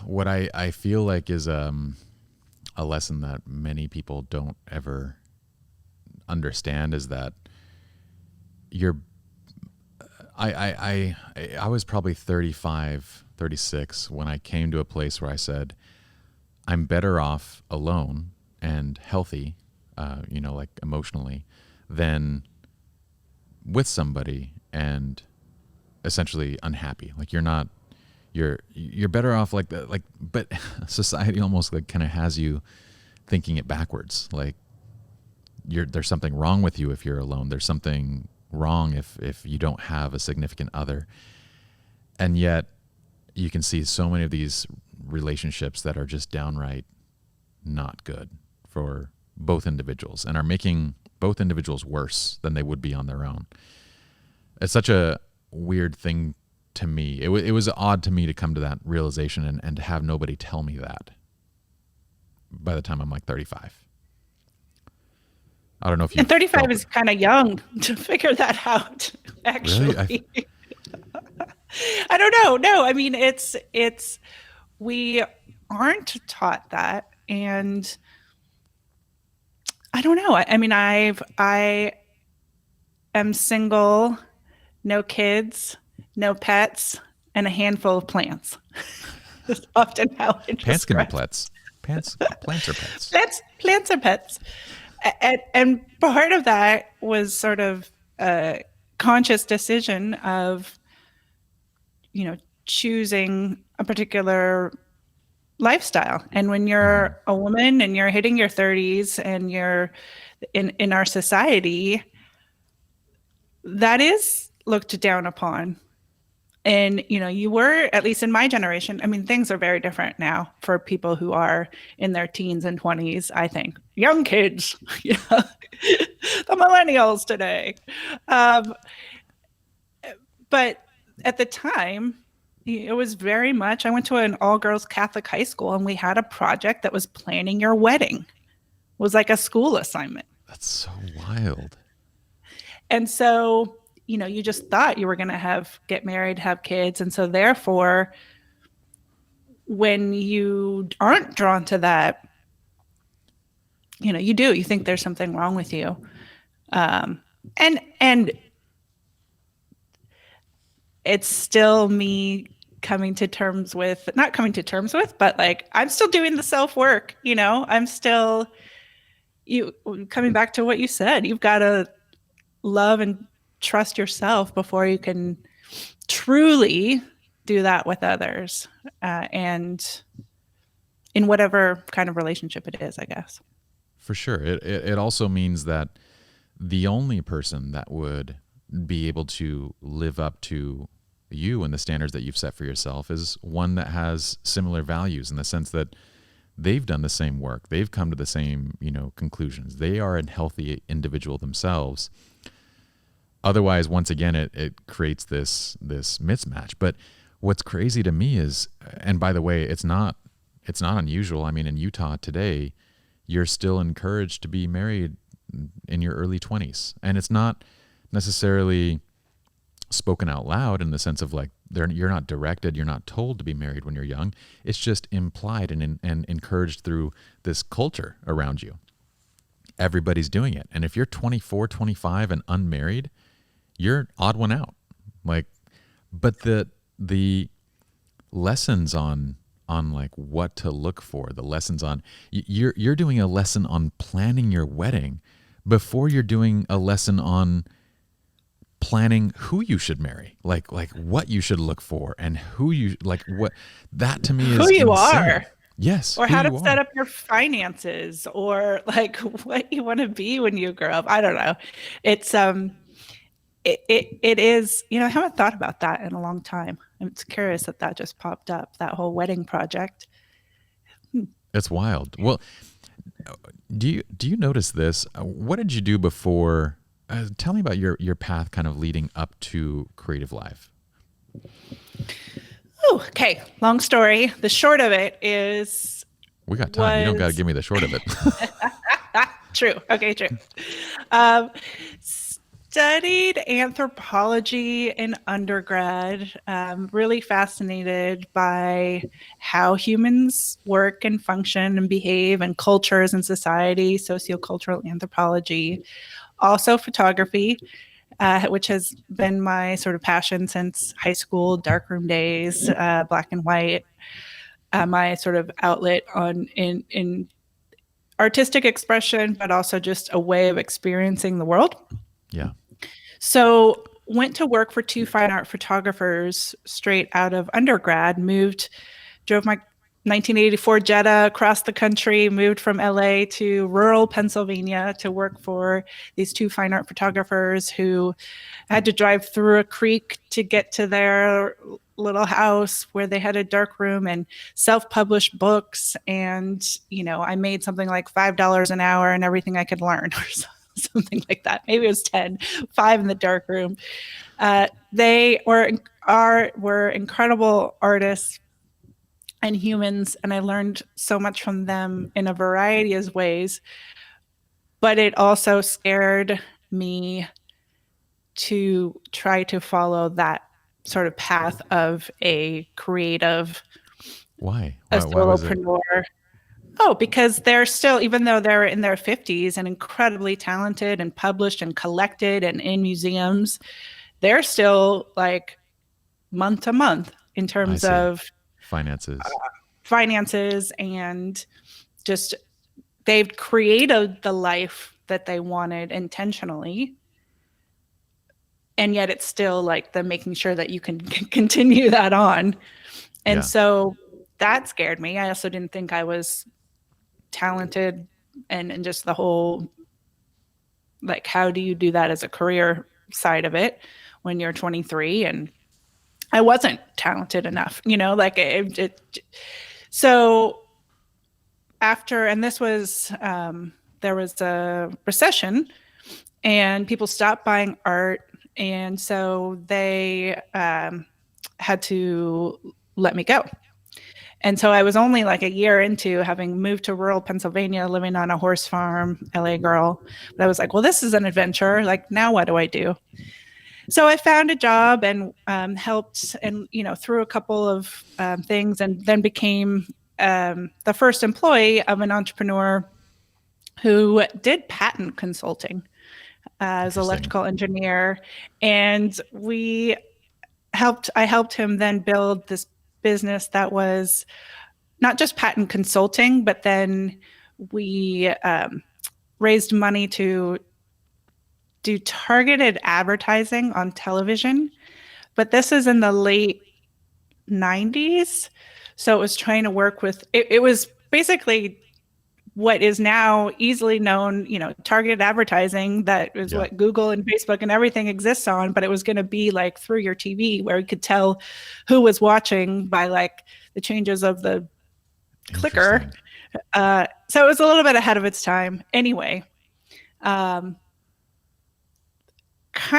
what I feel like is a lesson that many people don't ever understand is that you're I was probably 35, 36 when I came to a place where I said, I'm better off alone and healthy, like emotionally, than with somebody and essentially unhappy. Like you're better off like that. Like, but society almost like kind of has you thinking it backwards. Like there's something wrong with you if you're alone. There's something wrong if you don't have a significant other. And yet you can see so many of these relationships that are just downright not good for both individuals and are making both individuals worse than they would be on their own. It's such a weird thing to me. It was odd to me to come to that realization and to have nobody tell me that by the time I'm like 35. I don't know if you And 35 is kind of young to figure that out, actually. Really? I don't know. No, I mean, we aren't taught that. And I don't know. I mean, I am single, no kids, no pets, and a handful of plants. That's often how I Pants can be describe. plants. Plants are pets. Plants are pets. And part of that was sort of a conscious decision of, choosing a particular lifestyle. And when you're a woman and you're hitting your 30s and you're in our society, that is looked down upon. And, you were, at least in my generation, I mean, things are very different now for people who are in their teens and 20s, I think. Young kids, the millennials today. But at the time, it was very much, I went to an all-girls Catholic high school, and we had a project that was planning your wedding. It was like a school assignment. That's so wild. And so, you just thought you were going to get married, have kids. And so therefore, when you aren't drawn to that, you think there's something wrong with you. And it's still me not coming to terms with, but like, I'm still doing the self-work, I'm still, coming back to what you said, you've got to love and trust yourself before you can truly do that with others, and in whatever kind of relationship it is, I guess. For sure. It also means that the only person that would be able to live up to you and the standards that you've set for yourself is one that has similar values, in the sense that they've done the same work. They've come to the same, conclusions. They are a healthy individual themselves. Otherwise, once again, it creates this mismatch. But what's crazy to me is, and by the way, it's not unusual. I mean, in Utah today, you're still encouraged to be married in your early 20s. And it's not necessarily spoken out loud in the sense of like, you're not directed, you're not told to be married when you're young. It's just implied and encouraged through this culture around you. Everybody's doing it. And if you're 24, 25 and unmarried, you're odd one out. Like, but the lessons on on like what to look for, the lessons on you're doing a lesson on planning your wedding before you're doing a lesson on planning who you should marry, like what you should look for and who you like, what that to me is Who you insane. are, Yes, or who how to you set are. up your finances, or like what you want to be when you grow up. I don't know. It's it is, I haven't thought about that in a long time. I'm curious that just popped up, that whole wedding project. It's wild. Well, do you notice this? What did you do before? Tell me about your path, kind of leading up to CreativeLive. Oh, okay. Long story. The short of it is We got time. You don't got to give me the short of it. true. Okay, true. Um, Studied anthropology in undergrad. Really fascinated by how humans work and function and behave, and cultures and society, sociocultural anthropology. Also photography, which has been my sort of passion since high school, darkroom days, black and white. My sort of outlet in artistic expression, but also just a way of experiencing the world. Yeah. So went to work for two fine art photographers straight out of undergrad, drove my 1984 Jetta across the country, moved from LA to rural Pennsylvania to work for these two fine art photographers who had to drive through a creek to get to their little house where they had a dark room and self-published books. And, I made something like $5 an hour and everything I could learn, or something like that. Maybe it was 10, 5 in the dark room. They were incredible artists and humans, and I learned so much from them in a variety of ways. But it also scared me to try to follow that sort of path of a creative, Why? a Why was it? solopreneur. Oh, because they're still, even though they're in their 50s and incredibly talented and published and collected and in museums, they're still like month to month in I terms see. of Finances. finances, and just they've created the life that they wanted intentionally. And yet it's still like the making sure that you can continue that on. And Yeah. so that scared me. I also didn't think I was talented, and just the whole, like, how do you do that as a career side of it when you're 23? And I wasn't talented enough, like so after, and this was, there was a recession and people stopped buying art. And so they had to let me go. And so I was only like a year into having moved to rural Pennsylvania, living on a horse farm, LA girl. But I was like, well, this is an adventure. Like, now what do I do? So I found a job and helped, and through a couple of things, and then became the first employee of an entrepreneur who did patent consulting as an electrical engineer. And I helped him then build this business that was not just patent consulting, but then we raised money to do targeted advertising on television. But this is in the late 90s. So it was trying to work with, it was basically what is now easily known, targeted advertising. That is what Google and Facebook and everything exists on. But it was going to be like through your TV, where you could tell who was watching by like the changes of the clicker. So it was a little bit ahead of its time. Anyway, kind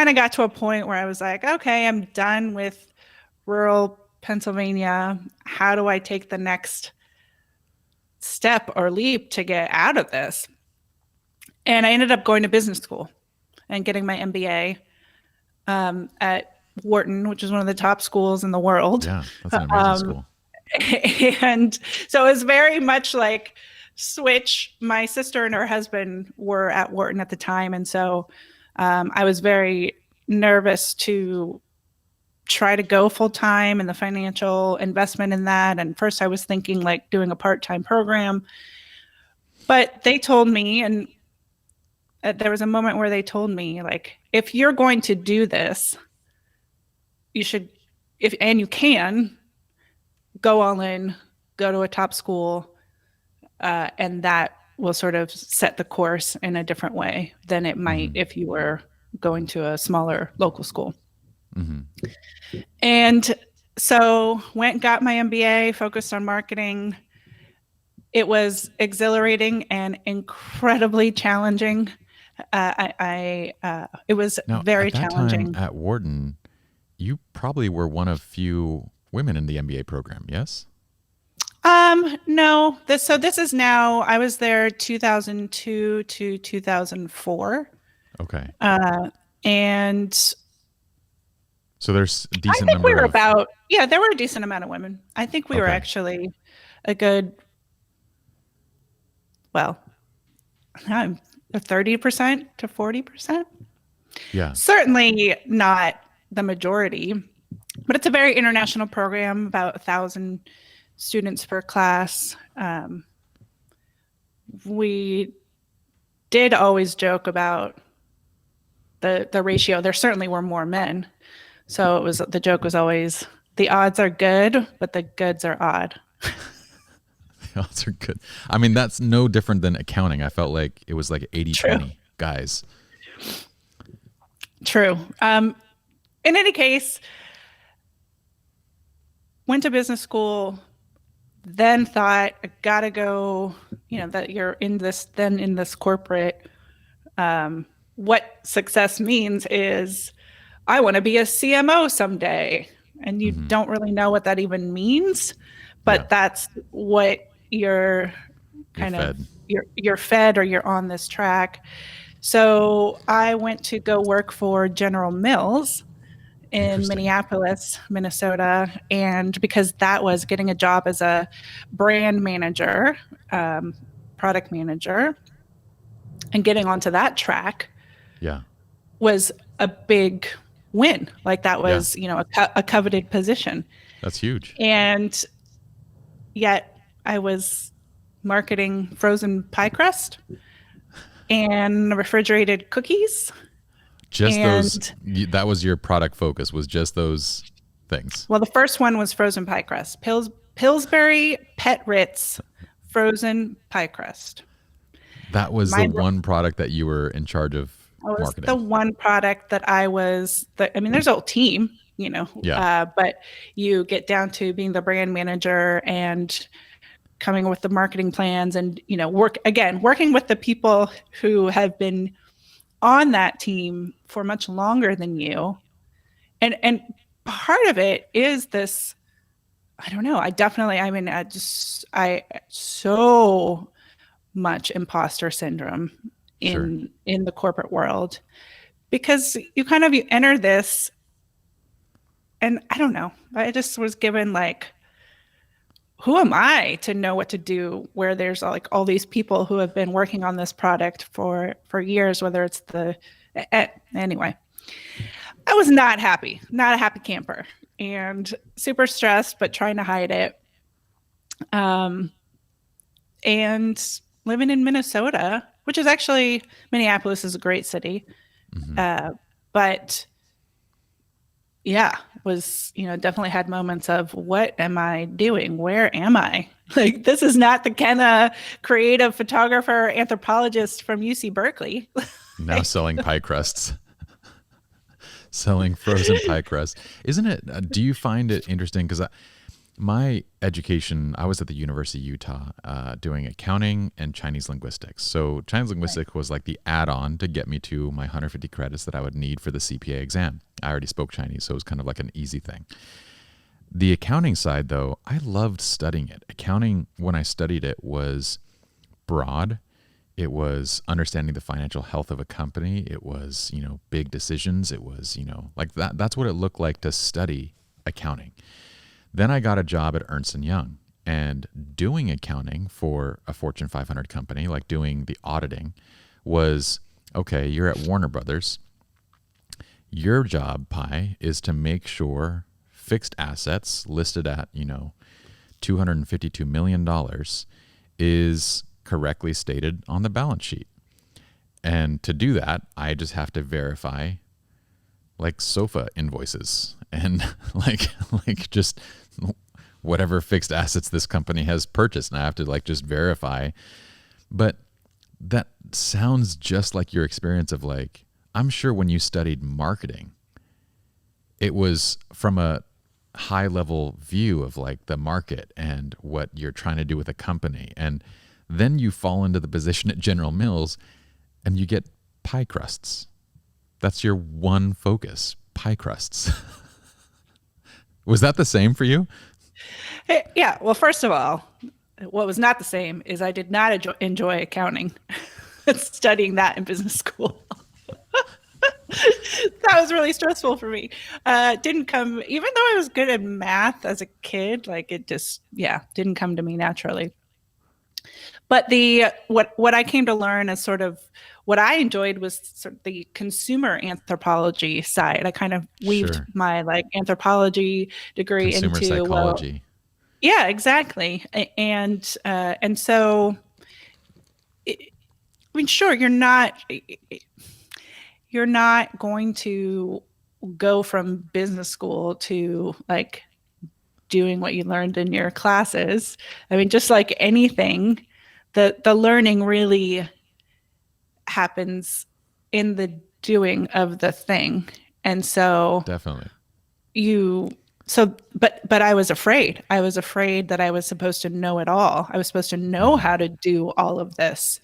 of got to a point where I was like, okay, I'm done with rural Pennsylvania. How do I take the next step or leap to get out of this? And I ended up going to business school and getting my MBA at Wharton, which is one of the top schools in the world. Yeah, that's an amazing school. And so it was very much like switch. My sister and her husband were at Wharton at the time. And so I was very nervous to try to go full time and the financial investment in that. And first I was thinking like doing a part-time program, but they told me, and there was a moment where they told me like, if you're going to do this, you should, and you can go all in, go to a top school, and that will sort of set the course in a different way than it might if you were going to a smaller local school. And so went and got my MBA, focused on marketing. It was exhilarating and incredibly challenging. It was very challenging. Time at Wharton, you probably were one of few women in the MBA program, yes? No. This is now, I was there 2002 to 2004. Okay. And so there's a decent I think number we were of... there were a decent amount of women. I think we were actually a good, well, 30% to 40%. Yeah. Certainly not the majority, but it's a very international program, about 1,000 students per class. We did always joke about the ratio. There certainly were more men. So the joke was always, the odds are good, but the goods are odd. The odds are good. I mean, that's no different than accounting. I felt like it was like 80-20 guys. True. In any case, went to business school, then thought, I gotta go, that you're in this corporate, what success means is I want to be a CMO someday. And you don't really know what that even means, but that's what you're fed, or you're on this track. So I went to go work for General Mills in Minneapolis, Minnesota. And because that was getting a job as a brand manager, product manager, and getting onto that track was a big win. Like that was, a coveted position. That's huge. And yet I was marketing frozen pie crust and refrigerated cookies. That was your product focus, was just those things. Well, the first one was frozen pie crust. Pillsbury Pet Ritz frozen pie crust. That was the one product that you were in charge of marketing. The one product that I was, there's a whole team, but you get down to being the brand manager and coming with the marketing plans and, working with the people who have been on that team for much longer than you. And part of it is this, I don't know. I so much imposter syndrome in the corporate world, because you enter this, and I don't know, I just was given like, who am I to know what to do, where there's like all these people who have been working on this product for years, whether it's anyway, I was not a happy camper, and super stressed, but trying to hide it. And living in Minnesota, which is actually, Minneapolis is a great city. But was, definitely had moments of, what am I doing? Where am I? Like, this is not the Kenna creative photographer, anthropologist from UC Berkeley. Now selling pie crusts. Selling frozen pie crust. Isn't it, do you find it interesting? Because my education, I was at the University of Utah doing accounting and Chinese linguistics. So Chinese linguistics was like the add-on to get me to my 150 credits that I would need for the CPA exam. I already spoke Chinese, so it was kind of like an easy thing. The accounting side, though, I loved studying it. Accounting, when I studied it, was broad. It was understanding the financial health of a company. It was, big decisions. It was, like that. That's what it looked like to study accounting. Then I got a job at Ernst & Young, and doing accounting for a Fortune 500 company, like doing the auditing, was, okay, you're at Warner Brothers. Your job, Pi, is to make sure fixed assets listed at, $252 million is correctly stated on the balance sheet. And to do that, I just have to verify like sofa invoices and like just whatever fixed assets this company has purchased. And I have to like just verify. But that sounds just like your experience of like, I'm sure when you studied marketing, it was from a high level view of like the market and what you're trying to do with a company. And then you fall into the position at General Mills and you get pie crusts. That's your one focus, pie crusts. Was that the same for you? Yeah. Well, first of all, what was not the same is I did not enjoy accounting, studying that in business school. That was really stressful for me. Didn't come, even though I was good at math as a kid, like it just, didn't come to me naturally. But what I came to learn is sort of what I enjoyed was sort of the consumer anthropology side. I kind of weaved my like anthropology degree consumer into psychology. Yeah, exactly. And so, I mean, sure, you're not going to go from business school to like doing what you learned in your classes. I mean, just like anything, the learning really happens in the doing of the thing. And so definitely but I was afraid. I was afraid that I was supposed to know it all. I was supposed to know how to do all of this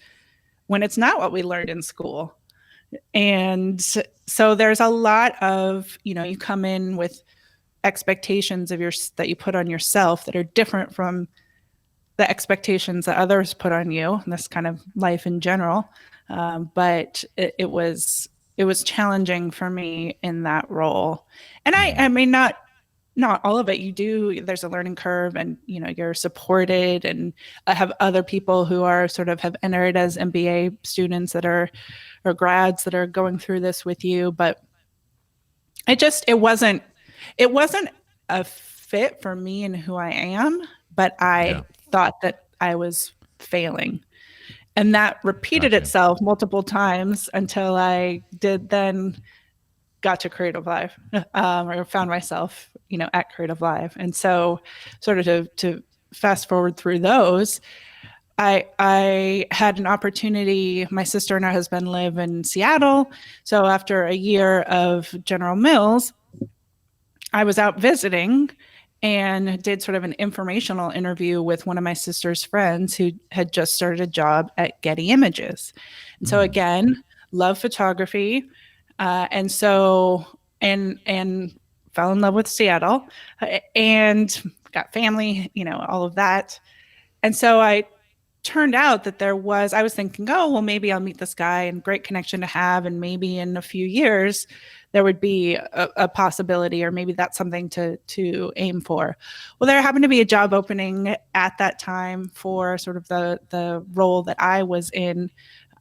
when it's not what we learned in school. And so there's a lot of, you come in with expectations that you put on yourself that are different from the expectations that others put on you, and that's kind of life in general. But it was challenging for me in that role. And I mean, not all of it. There's a learning curve, and you're supported, and I have other people who are sort of have entered as MBA students that are, or grads that are going through this with you. But it wasn't a fit for me and who I am, but I thought that I was failing. And that repeated itself multiple times until I then got to CreativeLive, or found myself, at CreativeLive. And so sort of to fast forward through those, I had an opportunity. My sister and her husband live in Seattle. So after a year of General Mills, I was out visiting and did sort of an informational interview with one of my sister's friends who had just started a job at Getty Images. And so again, love photography. And so, and fell in love with Seattle, and got family, all of that. And so I turned out that I was thinking, oh, well, maybe I'll meet this guy, and great connection to have. And maybe in a few years, there would be a possibility, or maybe that's something to aim for. Well, there happened to be a job opening at that time for sort of the role that I was in,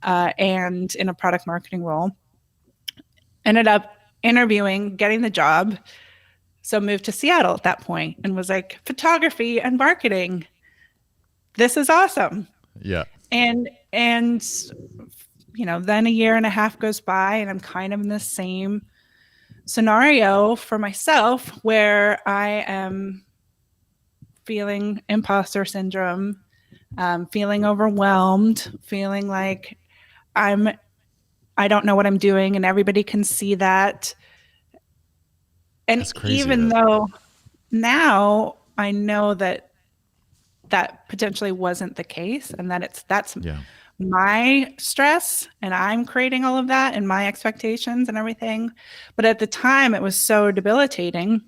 and in a product marketing role. Ended up interviewing, getting the job. So moved to Seattle at that point and was like, photography and marketing. This is awesome. Yeah. And then a year and a half goes by, and I'm kind of in the same scenario for myself where I am feeling imposter syndrome, feeling overwhelmed, feeling like I don't know what I'm doing, and everybody can see that. And even though now I know that potentially wasn't the case, and that that's my stress, and I'm creating all of that and my expectations and everything. But at the time, it was so debilitating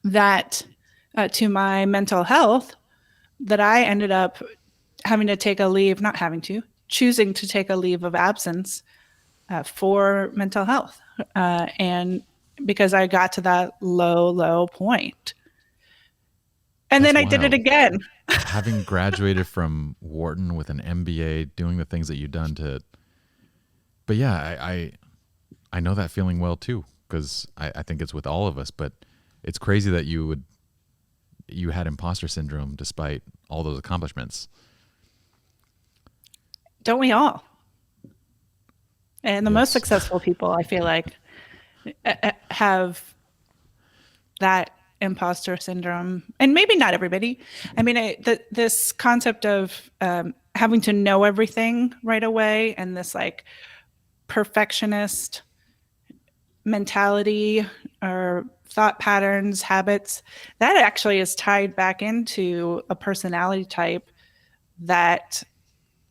that to my mental health that I ended up choosing to take a leave of absence for mental health. And because I got to that low point. And then I did it again. Having graduated from Wharton with an MBA, doing the things that you've done but yeah, I know that feeling well too, because I think it's with all of us. But it's crazy that you had imposter syndrome despite all those accomplishments. Don't we all? And the most Yes. successful people, I feel like, have that imposter syndrome. And maybe not everybody. I mean, this concept of having to know everything right away, and this like perfectionist mentality or thought patterns, habits, that actually is tied back into a personality type that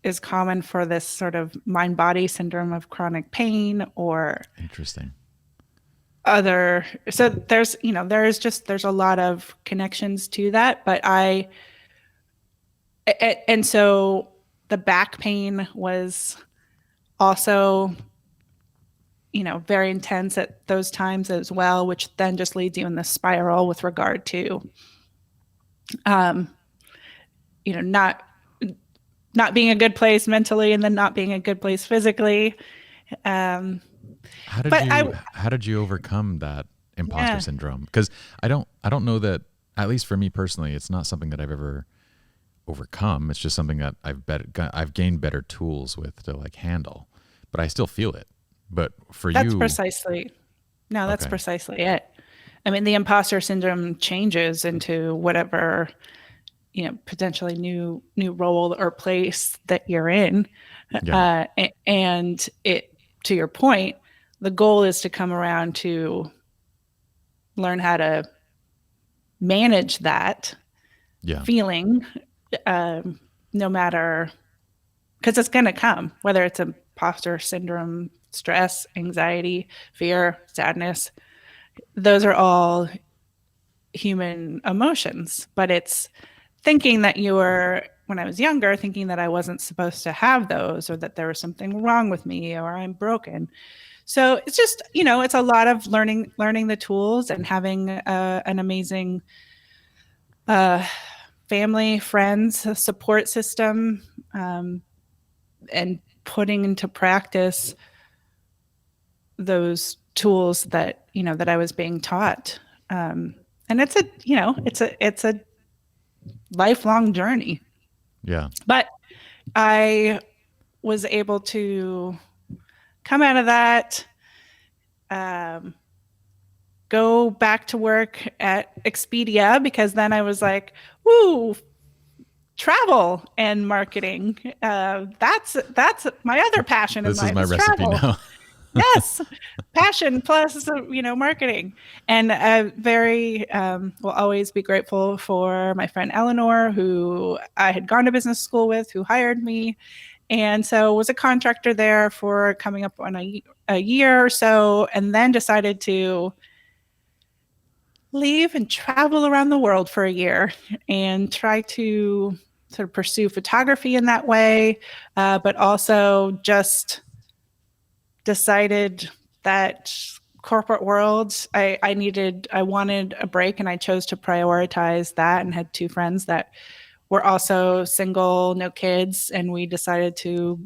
is common for this sort of mind body syndrome of chronic pain or Interesting. other. So there's, there's a lot of connections to that. But and so the back pain was also, very intense at those times as well, which then just leads you in this spiral with regard to, not being a good place mentally, and then not being a good place physically. Um, How did but you how did you overcome that imposter yeah, syndrome? Because I don't know that, at least for me personally, it's not something that I've ever overcome. It's just something that I've gained better tools with to like handle, but I still feel it. But for that's you, precisely, no, that's okay, precisely it. I mean, the imposter syndrome changes into whatever, potentially new role or place that you're in. yeah, And it, to your point, the goal is to come around to learn how to manage that yeah, feeling, um, no matter, because it's going to come, whether it's imposter syndrome, stress, anxiety, fear, sadness. Those are all human emotions, but it's thinking that you were, when I was younger, thinking that I wasn't supposed to have those, or that there was something wrong with me, or I'm broken. So it's just, it's a lot of learning the tools, and having an amazing uh, family, friends, a support system, um, and putting into practice those tools that, that I was being taught. And it's a lifelong journey. yeah. But I was able to come out of that, um, go back to work at Expedia, because then I was like, woo, travel and marketing. That's my other passion in This is life, my is recipe travel. now. Yes, passion plus, marketing. And very will always be grateful for my friend Eleanor, who I had gone to business school with, who hired me, and so was a contractor there for coming up on a year or so, and then decided to leave and travel around the world for a year and try to sort of pursue photography in that way, but also just decided that corporate world, I wanted a break, and I chose to prioritize that, and had two friends that were also single, no kids, and we decided to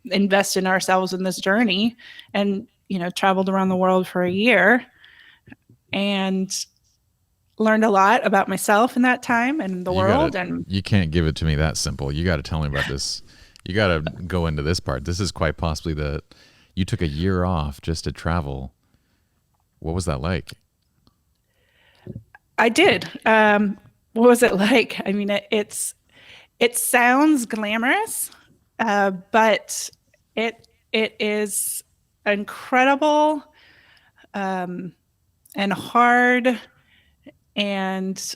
invest in ourselves in this journey, and traveled around the world for a year, and learned a lot about myself in that time and the You gotta, world. And you can't give it to me that simple. You got to tell me about this. You got to go into this part. This is quite possibly you took a year off just to travel. What was that like? I did. What was it like? I mean, it sounds glamorous, but it is incredible, and hard, and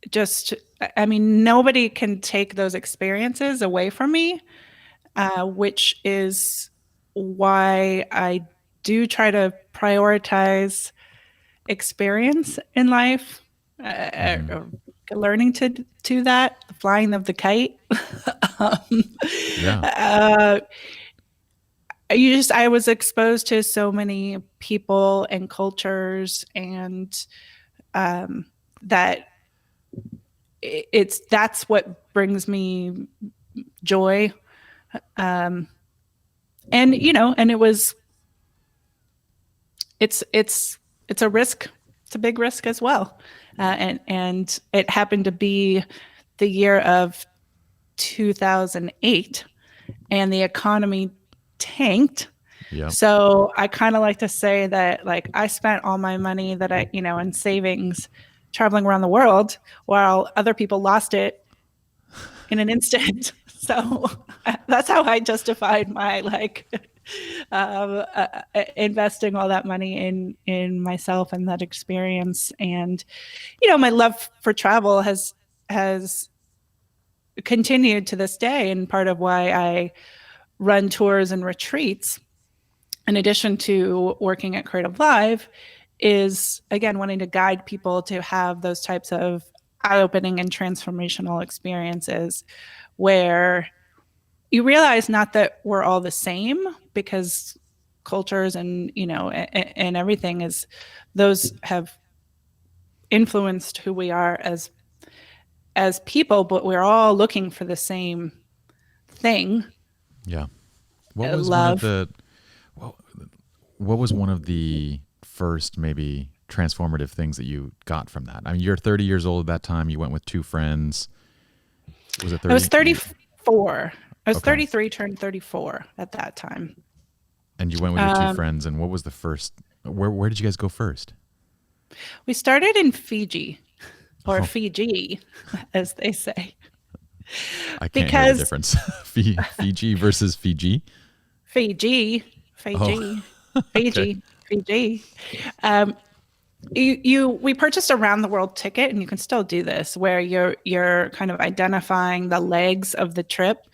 just, I mean, nobody can take those experiences away from me, which is why I do try to prioritize experience in life, Hmm. learning to that, the flying of the kite. um, Yeah. uh, I was exposed to so many people and cultures, and um, that that's what brings me joy. Um, And, and it's a risk. It's a big risk as well. And it happened to be the year of 2008, and the economy tanked. Yep. So I kind of like to say that, like, I spent all my money that in savings traveling around the world, while other people lost it in an instant. So that's how I justified my investing all that money in myself and that experience. And my love for travel has continued to this day, and part of why I run tours and retreats in addition to working at CreativeLive is, again, wanting to guide people to have those types of eye-opening and transformational experiences where you realize not that we're all the same, because cultures and and everything is, those have influenced who we are as people, but we're all looking for the same thing. Yeah. What was Love. what was one of the first maybe transformative things that you got from that? I mean, you're 30 years old at that time. You went with two friends. Was it 30? I was 34. I was Okay. 33, turned 34 at that time. And you went with your two friends. And what was the first? Where did you guys go first? We started in Fiji, or Fiji, as they say. I can't hear the difference. Fiji versus Fiji. Fiji. Oh. Fiji. Fiji. We purchased a round the world ticket, and you can still do this, where you're kind of identifying the legs of the trip,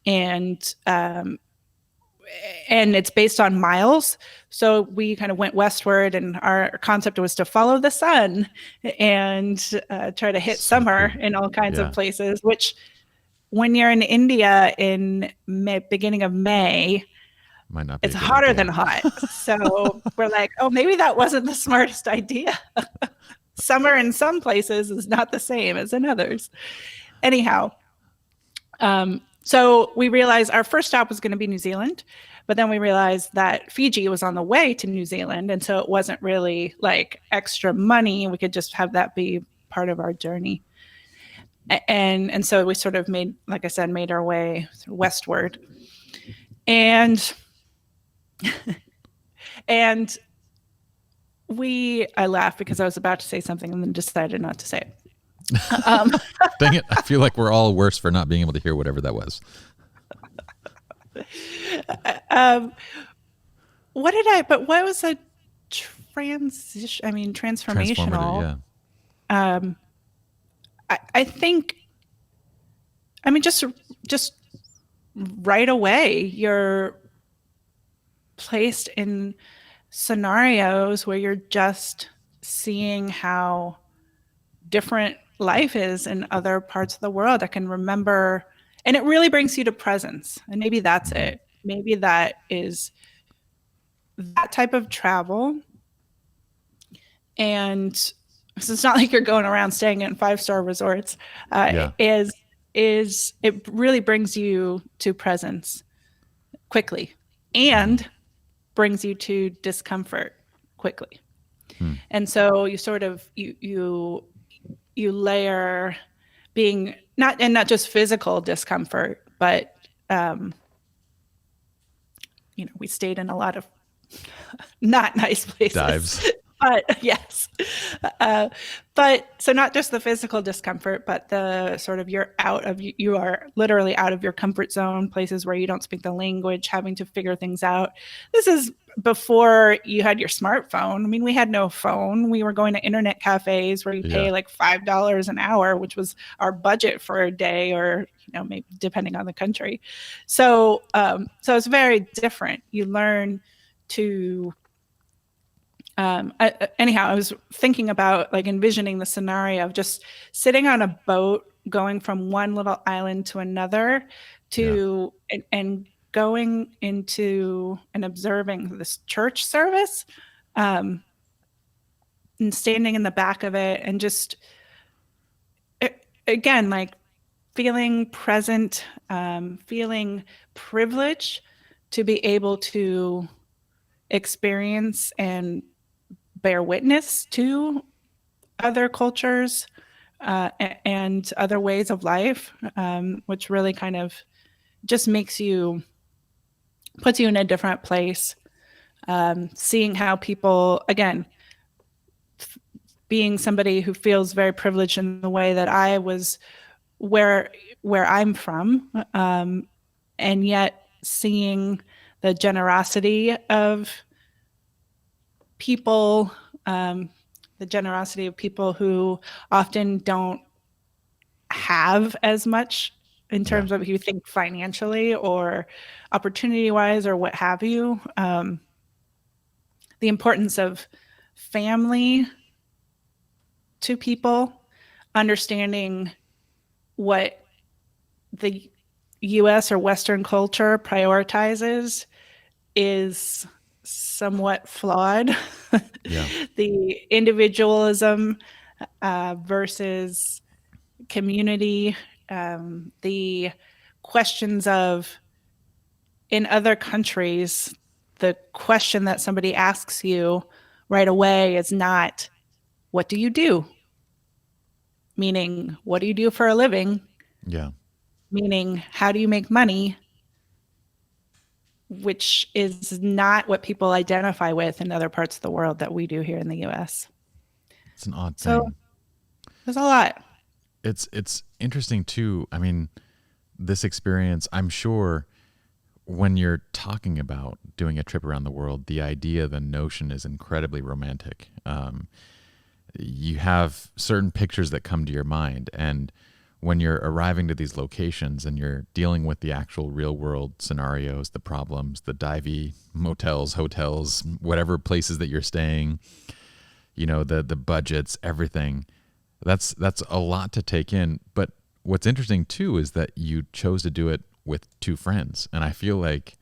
and it's based on miles. So we kind of went westward, and our concept was to follow the sun and try to hit summer in all kinds of places, which when you're in India in beginning of May, might not be. It's hotter than hot. So we're like, oh, maybe that wasn't the smartest idea. Summer in some places is not the same as in others. Anyhow, so we realized our first stop was going to be New Zealand, but then we realized that Fiji was on the way to New Zealand. And so it wasn't really like extra money. We could just have that be part of our journey. And so we sort of made our way westward. And I laughed because I was about to say something and then decided not to say it. Dang it. I feel like we're all worse for not being able to hear whatever that was. What was a transition? I mean, transformational. Yeah. I think, just right away, you're placed in scenarios where you're just seeing how different life is in other parts of the world. I can remember, and it really brings you to presence. And maybe that's it. Maybe that is that type of travel. And so it's not like you're going around staying in 5-star resorts. Is it really brings you to presence quickly and brings you to discomfort quickly. And so you sort of you layer being not just physical discomfort, but we stayed in a lot of not nice places. Dives. But yes. But so not just the physical discomfort, but the sort of you are literally out of your comfort zone, places where you don't speak the language, having to figure things out. This is before you had your smartphone. I mean, we had no phone. We were going to internet cafes where you pay like $5 an hour, which was our budget for a day, or maybe depending on the country. So it's very different. You learn to anyhow, I was thinking about envisioning the scenario of just sitting on a boat, going from one little island to another and going into and observing this church service, and standing in the back of it and just, again, feeling present, feeling privilege to be able to experience and bear witness to other cultures and other ways of life, which really kind of just puts you in a different place. Seeing how people, again, being somebody who feels very privileged in the way that I was, where I'm from, and yet seeing the generosity of people, the generosity of people who often don't have as much in terms of, you think, financially or opportunity wise or what have you. The importance of family to people, understanding what the US or Western culture prioritizes is somewhat flawed. Yeah. The individualism versus community, the questions of, in other countries, the question that somebody asks you right away is not, what do you do? Meaning, what do you do for a living? Yeah. Meaning, how do you make money? Which is not what people identify with in other parts of the world that we do here in the US. It's an odd So thing. there's a lot. It's interesting too. I mean, this experience, I'm sure when you're talking about doing a trip around the world, the idea, the notion is incredibly romantic. You have certain pictures that come to your mind, and when you're arriving to these locations and you're dealing with the actual real world scenarios, the problems, the divey motels, hotels, whatever places that you're staying, the budgets, everything, that's a lot to take in. But what's interesting too is that you chose to do it with two friends, and I feel like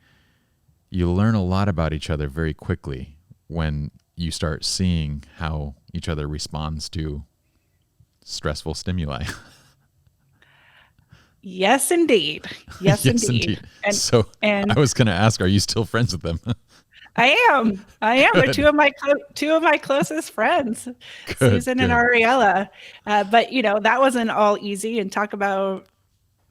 you learn a lot about each other very quickly when you start seeing how each other responds to stressful stimuli. Yes, indeed. Yes, Yes, indeed. indeed. And So I and was going to ask, are you still friends with them? I am. I am. They're Good, two of my closest friends, good, Susan and good. Ariella. But that wasn't all easy. And talk about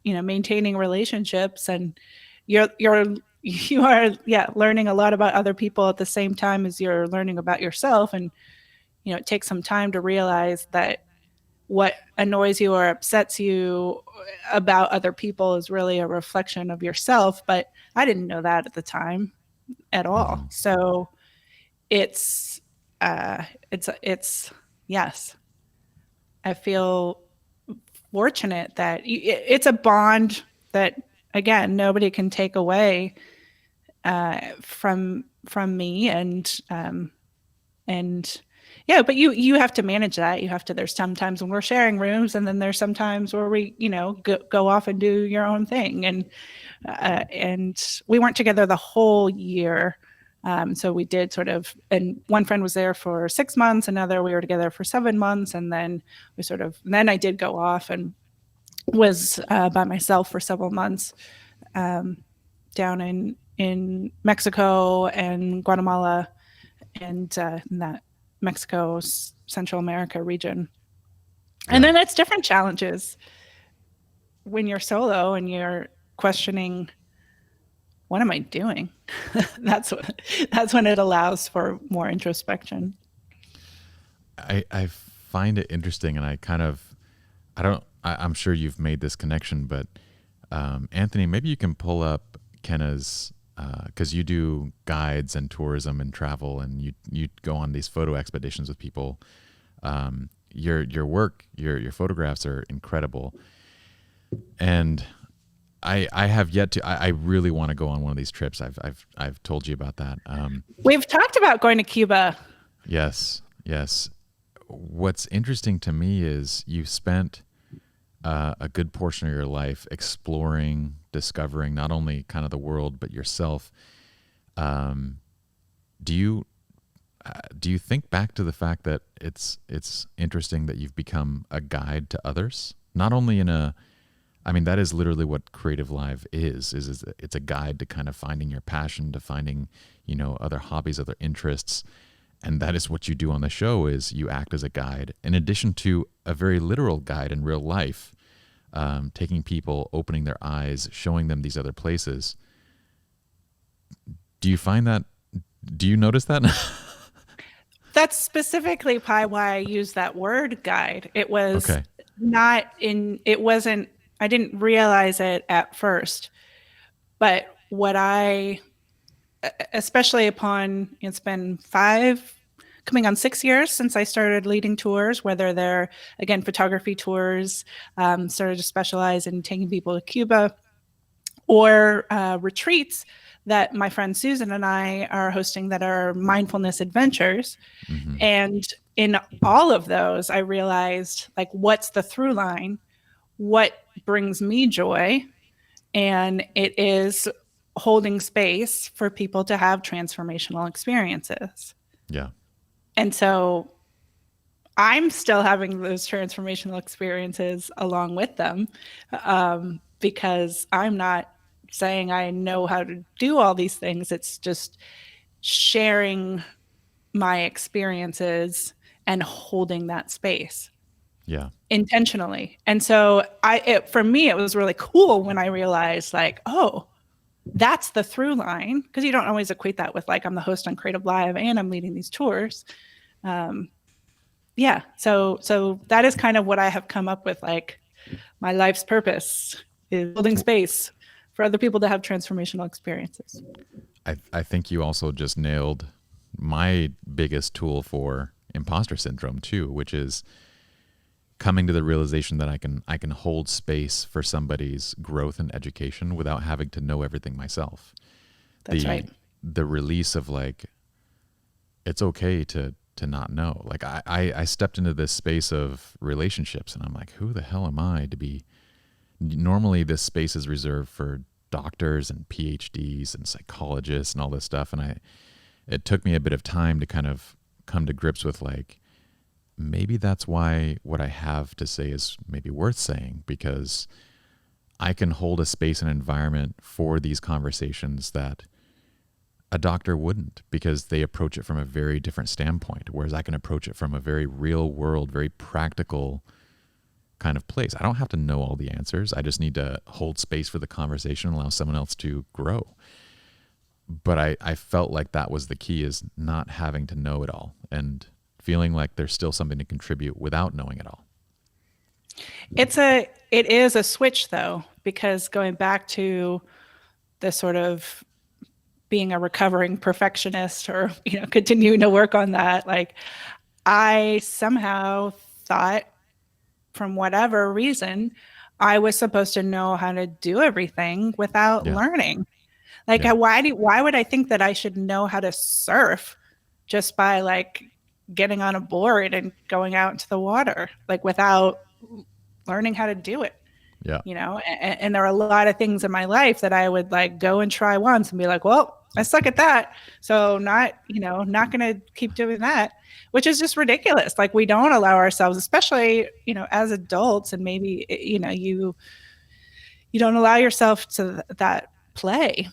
maintaining relationships, and you are, yeah, learning a lot about other people at the same time as you're learning about yourself. And it takes some time to realize that what annoys you or upsets you about other people is really a reflection of yourself. But I didn't know that at the time at all. Mm-hmm. So it's it's yes, I feel fortunate that it's a bond that, again, nobody can take away from me. And yeah, but you have to manage that. There's sometimes when we're sharing rooms, and then there's sometimes where we go off and do your own thing. And we weren't together the whole year. So we did sort of, and one friend was there for 6 months, another we were together for 7 months, and then then I did go off and was by myself for several months, down in Mexico and Guatemala, and in that Mexico, Central America region. And Yeah. then it's different challenges when you're solo and you're questioning, what am I doing? that's when it allows for more introspection. I find it interesting, and I'm sure you've made this connection, but Anthony, maybe you can pull up Kenna's, because you do guides and tourism and travel, and you go on these photo expeditions with people. Your work, your photographs are incredible, and I have yet to. I really want to go on one of these trips. I've told you about that. We've talked about going to Cuba. Yes, yes. What's interesting to me is you spent a good portion of your life exploring, discovering not only kind of the world but yourself. Do you think back to the fact that it's interesting that you've become a guide to others, not only in a I mean, that is literally what Creative Live is it's a guide to kind of finding your passion, to finding, other hobbies, other interests. And that is what you do on the show, is you act as a guide, in addition to a very literal guide in real life, taking people, opening their eyes, showing them these other places. Do you notice that? That's specifically probably why I used that word guide. It was Okay. it wasn't, I didn't realize it at first, but especially upon, it's been coming on 6 years since I started leading tours, whether they're, again, photography tours, started to specialize in taking people to Cuba, or retreats that my friend Susan and I are hosting that are mindfulness adventures. Mm-hmm. And in all of those, I realized, like, what's the through line? What brings me joy? And it is holding space for people to have transformational experiences. Yeah. And so I'm still having those transformational experiences along with them, because I'm not saying I know how to do all these things. It's just sharing my experiences and holding that space. Yeah. Intentionally. And so for me, it was really cool when I realized, like, oh, that's the through line, because you don't always equate that with, like, I'm the host on Creative Live and I'm leading these tours. Yeah. So that is kind of what I have come up with. Like, my life's purpose is holding space for other people to have transformational experiences. I think you also just nailed my biggest tool for imposter syndrome too, which is coming to the realization that I can hold space for somebody's growth and education without having to know everything myself. That's right. The release of, like, it's okay to not know. Like, I stepped into this space of relationships and I'm like, who the hell am I to be? Normally this space is reserved for doctors and PhDs and psychologists and all this stuff. And it took me a bit of time to kind of come to grips with, like, maybe that's why what I have to say is maybe worth saying, because I can hold a space and environment for these conversations that a doctor wouldn't, because they approach it from a very different standpoint, whereas I can approach it from a very real world, very practical kind of place. I don't have to know all the answers. I just need to hold space for the conversation and allow someone else to grow. But I felt like that was the key, is not having to know it all and feeling like there's still something to contribute without knowing it all. It is a switch, though, because going back to the sort of being a recovering perfectionist, or, continuing to work on that, like, I somehow thought, from whatever reason, I was supposed to know how to do everything without learning. Like, why would I think that I should know how to surf just by, like, getting on a board and going out into the water, like, without learning how to do it? Yeah. And there are a lot of things in my life that I would, like, go and try once and be like, well, I suck at that, so not going to keep doing that, which is just ridiculous. Like, we don't allow ourselves, especially, as adults, and maybe, you don't allow yourself to that play.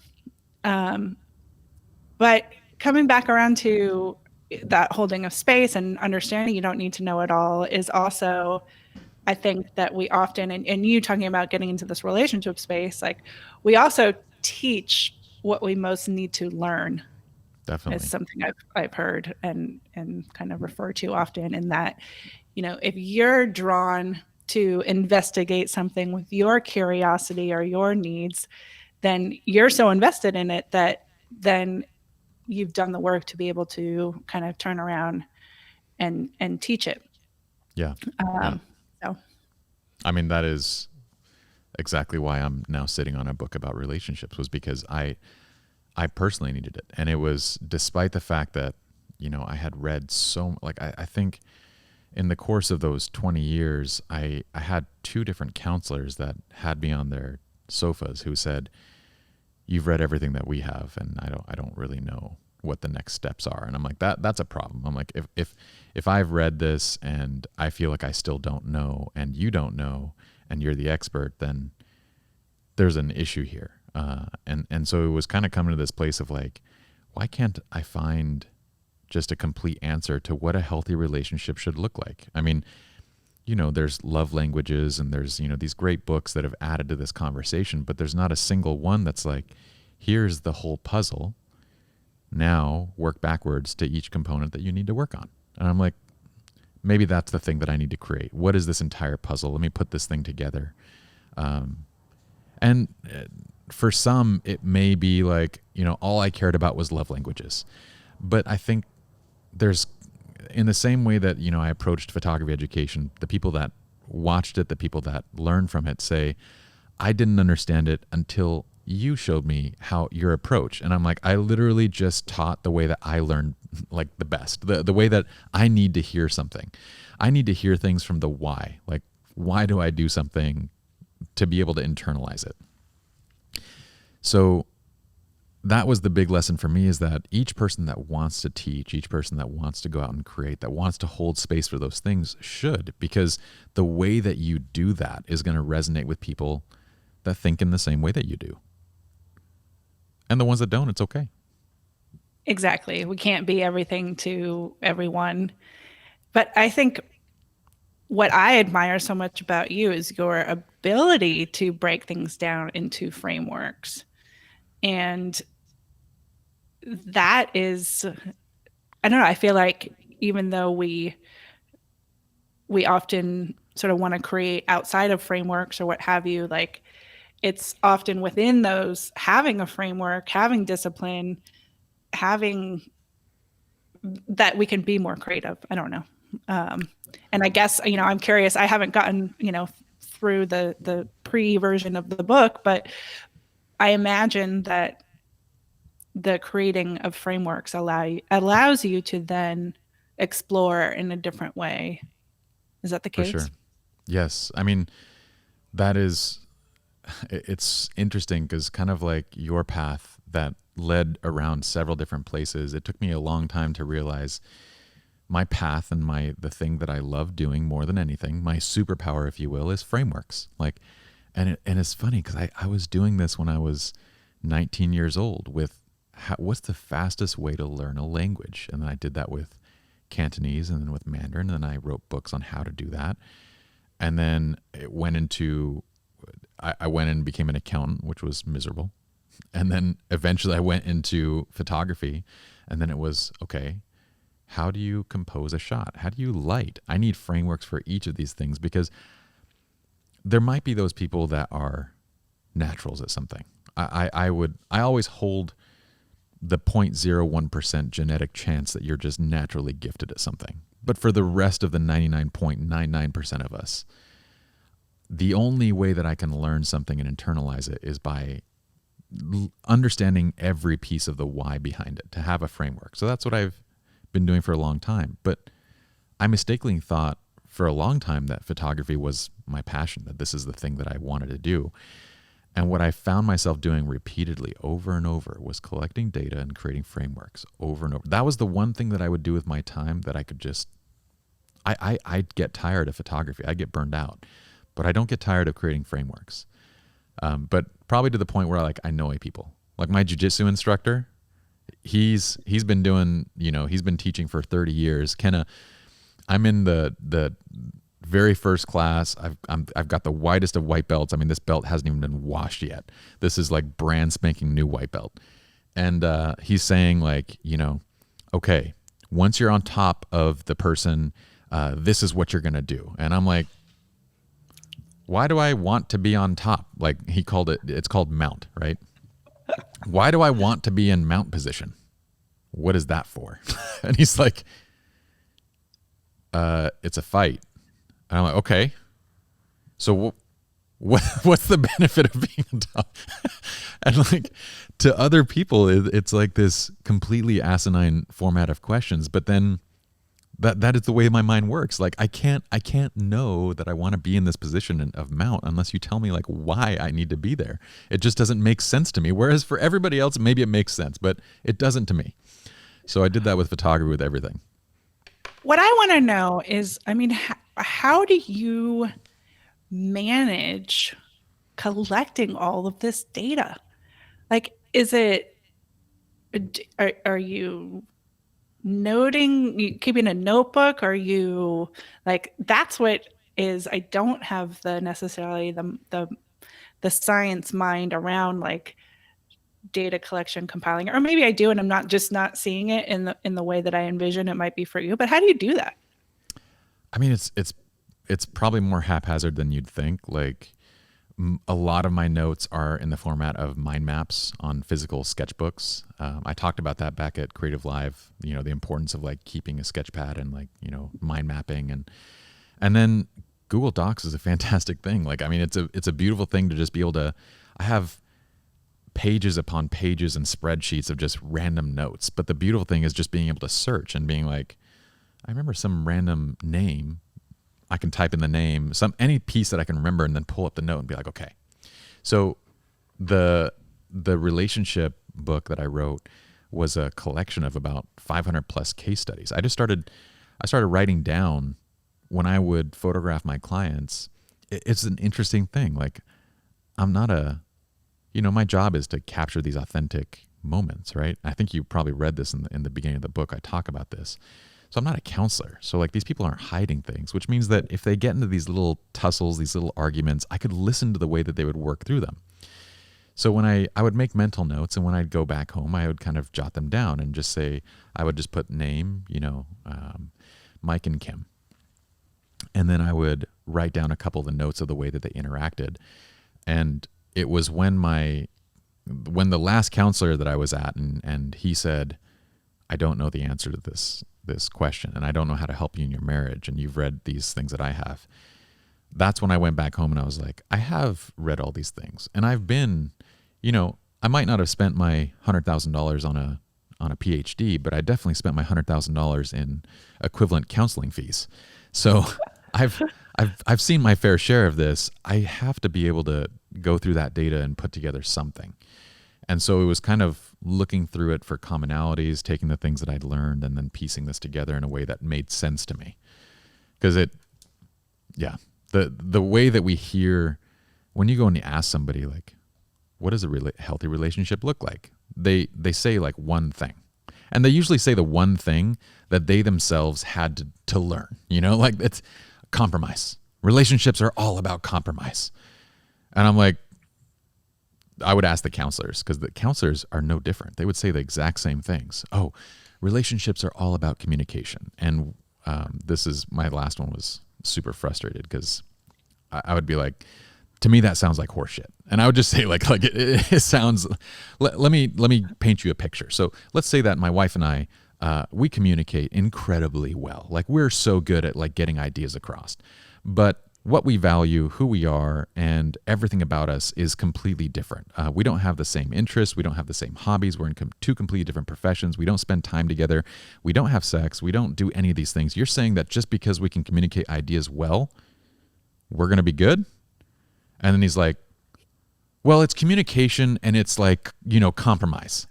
But coming back around to that holding of space and understanding you don't need to know it all is also, I think, that we often, and you talking about getting into this relationship space, like, we also teach what we most need to learn. Definitely. Is something I've heard and kind of refer to often, in that, if you're drawn to investigate something with your curiosity or your needs, then you're so invested in it that then you've done the work to be able to kind of turn around and teach it. Yeah. So, I mean, that is exactly why I'm now sitting on a book about relationships, was because I personally needed it. And it was despite the fact that, I had read I think in the course of those 20 years, I had two different counselors that had me on their sofas who said, you've read everything that we have, and I don't really know what the next steps are. And I'm like, that's a problem. I'm like, if I've read this and I feel like I still don't know, and you don't know, and you're the expert, then there's an issue here. And so it was kind of coming to this place of like, why can't I find just a complete answer to what a healthy relationship should look like? I mean, there's love languages and there's, these great books that have added to this conversation, but there's not a single one that's like, here's the whole puzzle. Now work backwards to each component that you need to work on. And I'm like, maybe that's the thing that I need to create. What is this entire puzzle? Let me put this thing together. And for some, it may be like, all I cared about was love languages. But I think there's, in the same way that, I approached photography education, the people that watched it, the people that learned from it say, I didn't understand it until you showed me how your approach. And I'm like, I literally just taught the way that I learned like the best, the way that I need to hear something. I need to hear things from the why. Like, why do I do something to be able to internalize it? So that was the big lesson for me, is that each person that wants to teach, each person that wants to go out and create, that wants to hold space for those things should, because the way that you do that is going to resonate with people that think in the same way that you do. And the ones that don't, it's okay. Exactly. We can't be everything to everyone. But I think what I admire so much about you is your ability to break things down into frameworks. And that is, I don't know, I feel like even though we often sort of want to create outside of frameworks or what have you, like it's often within those, having a framework, having discipline, having that we can be more creative. I don't know. And I guess, I'm curious, I haven't gotten, through the pre-version of the book, but I imagine that the creating of frameworks allows you to then explore in a different way. Is that the case? For sure. Yes. I mean, it's interesting because kind of like your path that led around several different places, it took me a long time to realize my path and the thing that I love doing more than anything, my superpower, if you will, is frameworks. And it's funny because I was doing this when I was 19 years old with what's the fastest way to learn a language? And then I did that with Cantonese and then with Mandarin, and then I wrote books on how to do that. And then it went into, I went and became an accountant, which was miserable. And then eventually I went into photography, and then it was, okay, how do you compose a shot? How do you light? I need frameworks for each of these things, because there might be those people that are naturals at something. I always hold the 0.01% genetic chance that you're just naturally gifted at something. But for the rest of the 99.99% of us, the only way that I can learn something and internalize it is by understanding every piece of the why behind it, to have a framework. So that's what I've been doing for a long time. But I mistakenly thought for a long time that photography was my passion, that this is the thing that I wanted to do. And what I found myself doing repeatedly over and over was collecting data and creating frameworks over and over. That was the one thing that I would do with my time that I could just, I'd get tired of photography. I get burned out, but I don't get tired of creating frameworks. But probably to the point where I annoy people. Like my jiu-jitsu instructor, he's been doing, he's been teaching for 30 years. Kenna, I'm in the very first class. I've got the whitest of white belts. I mean, this belt hasn't even been washed yet. This is like brand spanking new white belt. And he's saying okay, once you're on top of the person, this is what you're going to do. And I'm like, why do I want to be on top? Like he called it's called mount, right? Why do I want to be in mount position? What is that for? And he's like, it's a fight. And I'm like, okay, so what's the benefit of being on top? And like to other people, it's like this completely asinine format of questions. But then that is the way my mind works. Like I can't know that I want to be in this position of mount unless you tell me like why I need to be there. It just doesn't make sense to me. Whereas for everybody else, maybe it makes sense, but it doesn't to me. So I did that with photography, with everything. What I want to know is, I mean, how do you manage collecting all of this data? Like, are you keeping a notebook? Are you like, that's what is, I don't have necessarily the science mind around like data collection, compiling, or maybe I do, and I'm not seeing it in the way that I envision it might be for you. But how do you do that? I mean, it's probably more haphazard than you'd think. Like a lot of my notes are in the format of mind maps on physical sketchbooks. I talked about that back at CreativeLive, the importance of like keeping a sketch pad and like, mind mapping, and then Google Docs is a fantastic thing. Like, I mean, it's a beautiful thing to just be able to, I have pages upon pages and spreadsheets of just random notes. But the beautiful thing is just being able to search and being like, I remember some random name. I can type in the name, any piece that I can remember, and then pull up the note and be like, okay. So the relationship book that I wrote was a collection of about 500 plus case studies. I started writing down when I would photograph my clients. It's an interesting thing. Like, I'm not my job is to capture these authentic moments, right? I think you probably read this in the beginning of the book. I talk about this. So I'm not a counselor. So like these people aren't hiding things, which means that if they get into these little tussles, these little arguments, I could listen to the way that they would work through them. So when I would make mental notes, and when I'd go back home, I would kind of jot them down and just say, I would just put name, Mike and Kim. And then I would write down a couple of the notes of the way that they interacted. And it was when the last counselor that I was at, and he said, I don't know the answer to this question, and I don't know how to help you in your marriage, and you've read these things that I have. That's when I went back home and I was like, I have read all these things, and I've been, I might not have spent my $100,000 on a PhD, but I definitely spent my $100,000 in equivalent counseling fees. So I've seen my fair share of this. I have to be able to go through that data and put together something. And so it was kind of looking through it for commonalities, taking the things that I'd learned, and then piecing this together in a way that made sense to me. Because the way that we hear, when you go and you ask somebody, like, what does a healthy relationship look like? They say like one thing. And they usually say the one thing that they themselves had to learn, like it's compromise. Relationships are all about compromise. And I'm like, I would ask the counselors, because the counselors are no different. They would say the exact same things. Oh, relationships are all about communication. And my last one was super frustrated, because I would be like, to me, that sounds like horseshit. And I would just say like it sounds, let me paint you a picture. So let's say that my wife and I, we communicate incredibly well. Like, we're so good at like getting ideas across, but what we value, who we are, and everything about us is completely different. We don't have the same interests. We don't have the same hobbies. We're in two completely different professions. We don't spend time together. We don't have sex. We don't do any of these things. You're saying that just because we can communicate ideas well, we're going to be good? And then he's like, well, it's communication, and it's like, compromise.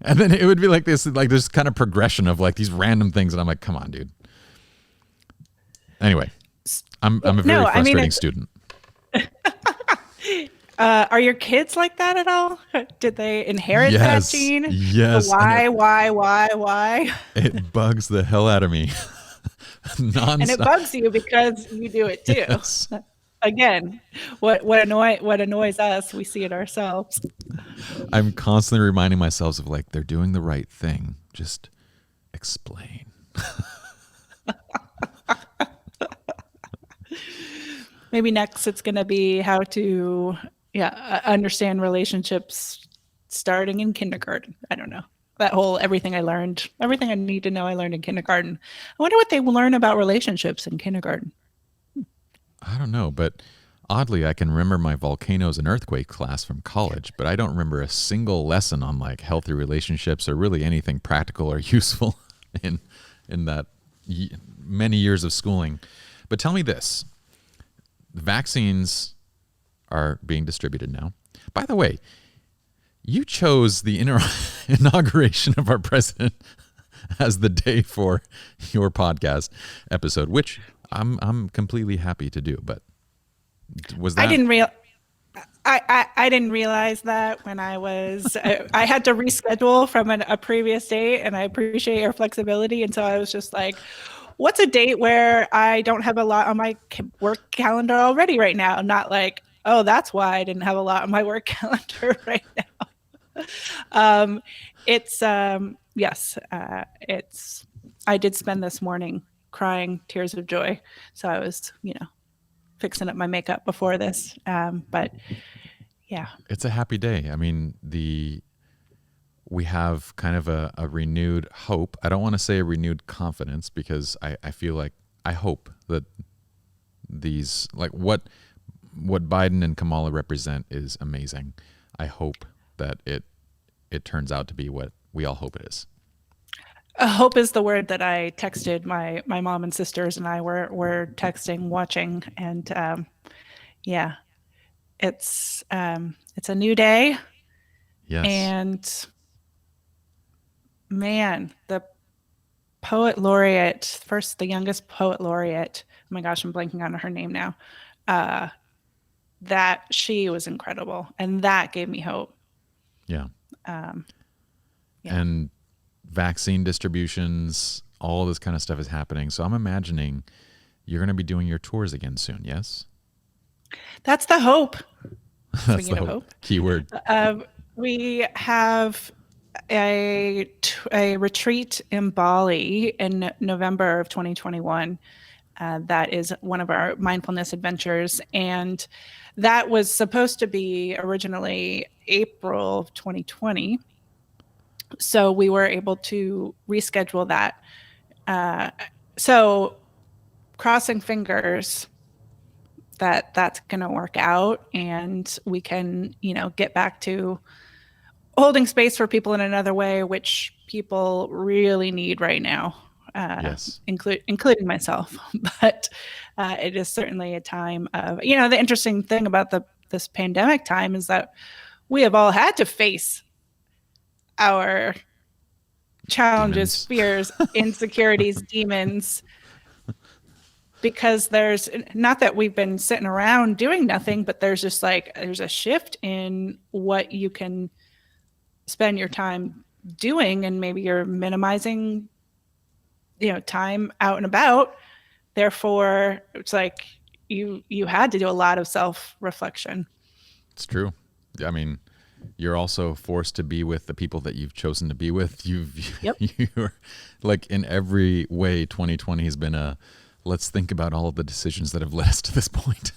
And then it would be like this kind of progression of like these random things. And I'm like, come on, dude. Anyway. I'm a very frustrating student. Are your kids like that at all? Did they inherit that gene? Yes. Why? It bugs the hell out of me. Nonstop. And it bugs you because you do it too. Yes. Again, what annoys us, we see it ourselves. I'm constantly reminding myself of like, they're doing the right thing. Just explain. Maybe next it's going to be how to understand relationships starting in kindergarten. I don't know. That whole everything I need to know I learned in kindergarten. I wonder what they learn about relationships in kindergarten. I don't know, but oddly, I can remember my volcanoes and earthquake class from college, but I don't remember a single lesson on like healthy relationships or really anything practical or useful in that many years of schooling. But tell me this. Vaccines are being distributed now. By the way, you chose the inauguration of our president as the day for your podcast episode, which I'm completely happy to do. But was that? I didn't realize that when I had to reschedule from a previous date, and I appreciate your flexibility. And so I was just like, what's a date where I don't have a lot on my work calendar already right now? Not like, oh, that's why I didn't have a lot on my work calendar right now. It's yes, it's. I did spend this morning crying tears of joy, so I was, fixing up my makeup before this. But yeah, It's a happy day. I mean, we have kind of a renewed hope. I don't want to say a renewed confidence because I feel like I hope that these like what Biden and Kamala represent is amazing. I hope that it turns out to be what we all hope it is. hope is the word that I texted my mom and sisters, and I were texting, watching, and yeah, it's a new day, Yes. and man, the poet laureate, first the youngest poet laureate. Oh my gosh, I'm blanking on her name now. Uh, that she was incredible, and that gave me hope. Yeah. Um, yeah, And vaccine distributions, all this kind of stuff is happening. So I'm imagining you're going to be doing your tours again soon. Yes. that's the hope. That's Speaking the of hope. hope, Keyword. we have a retreat in Bali in November of 2021. That is one of our mindfulness adventures, and that was supposed to be originally April of 2020. So we were able to reschedule that. So crossing fingers that that's going to work out, and we can, get back to holding space for people in another way, which people really need right now, Yes. including myself. But it is certainly a time of, the interesting thing about this pandemic time is that we have all had to face our challenges, Demons. fears, insecurities, demons, because there's not that we've been sitting around doing nothing, but there's just like there's a shift in what you can spend your time doing, and maybe you're minimizing time out and about. Therefore it's like you had to do a lot of self-reflection. It's true. I mean, you're also forced to be with the people that you've chosen to be with. Yep. You're like in every way, 2020 has been a let's think about all of the decisions that have led us to this point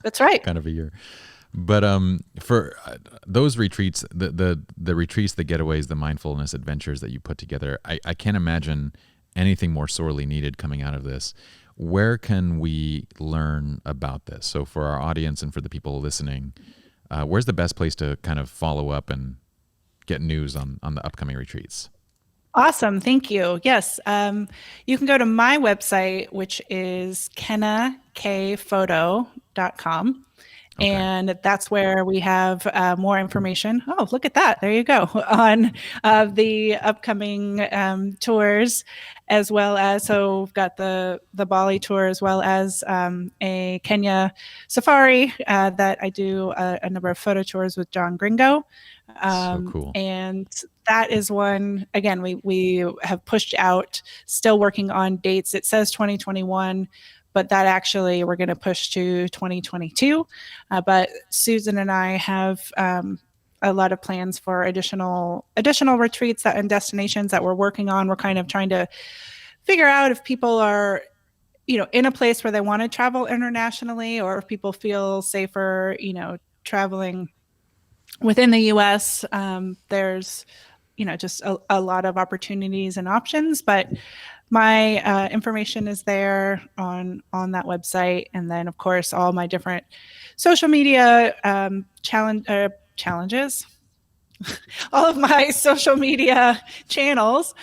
That's right. kind of a year. But for those retreats, the retreats, the getaways, the mindfulness adventures that you put together, I can't imagine anything more sorely needed coming out of this. Where can we learn about this? So for our audience and for the people listening, where's the best place to kind of follow up and get news on the upcoming retreats? Awesome. Thank you. Yes. You can go to my website, which is kennakphoto.com. Okay. And that's where we have more information. Oh, look at that. There you go. On the upcoming tours, as well as, so we've got the Bali tour, as well as a Kenya safari that I do a number of photo tours with John Gringo. So cool. And that is one, again, we have pushed out, still working on dates. It says 2021, but that actually we're going to push to 2022. But Susan and I have a lot of plans for additional retreats and destinations that we're working on. We're kind of trying to figure out if people are, in a place where they want to travel internationally, or if people feel safer, traveling within the U.S. There's, just a lot of opportunities and options, but my information is there on that website. And then of course, all my different social media challenges, all of my social media channels,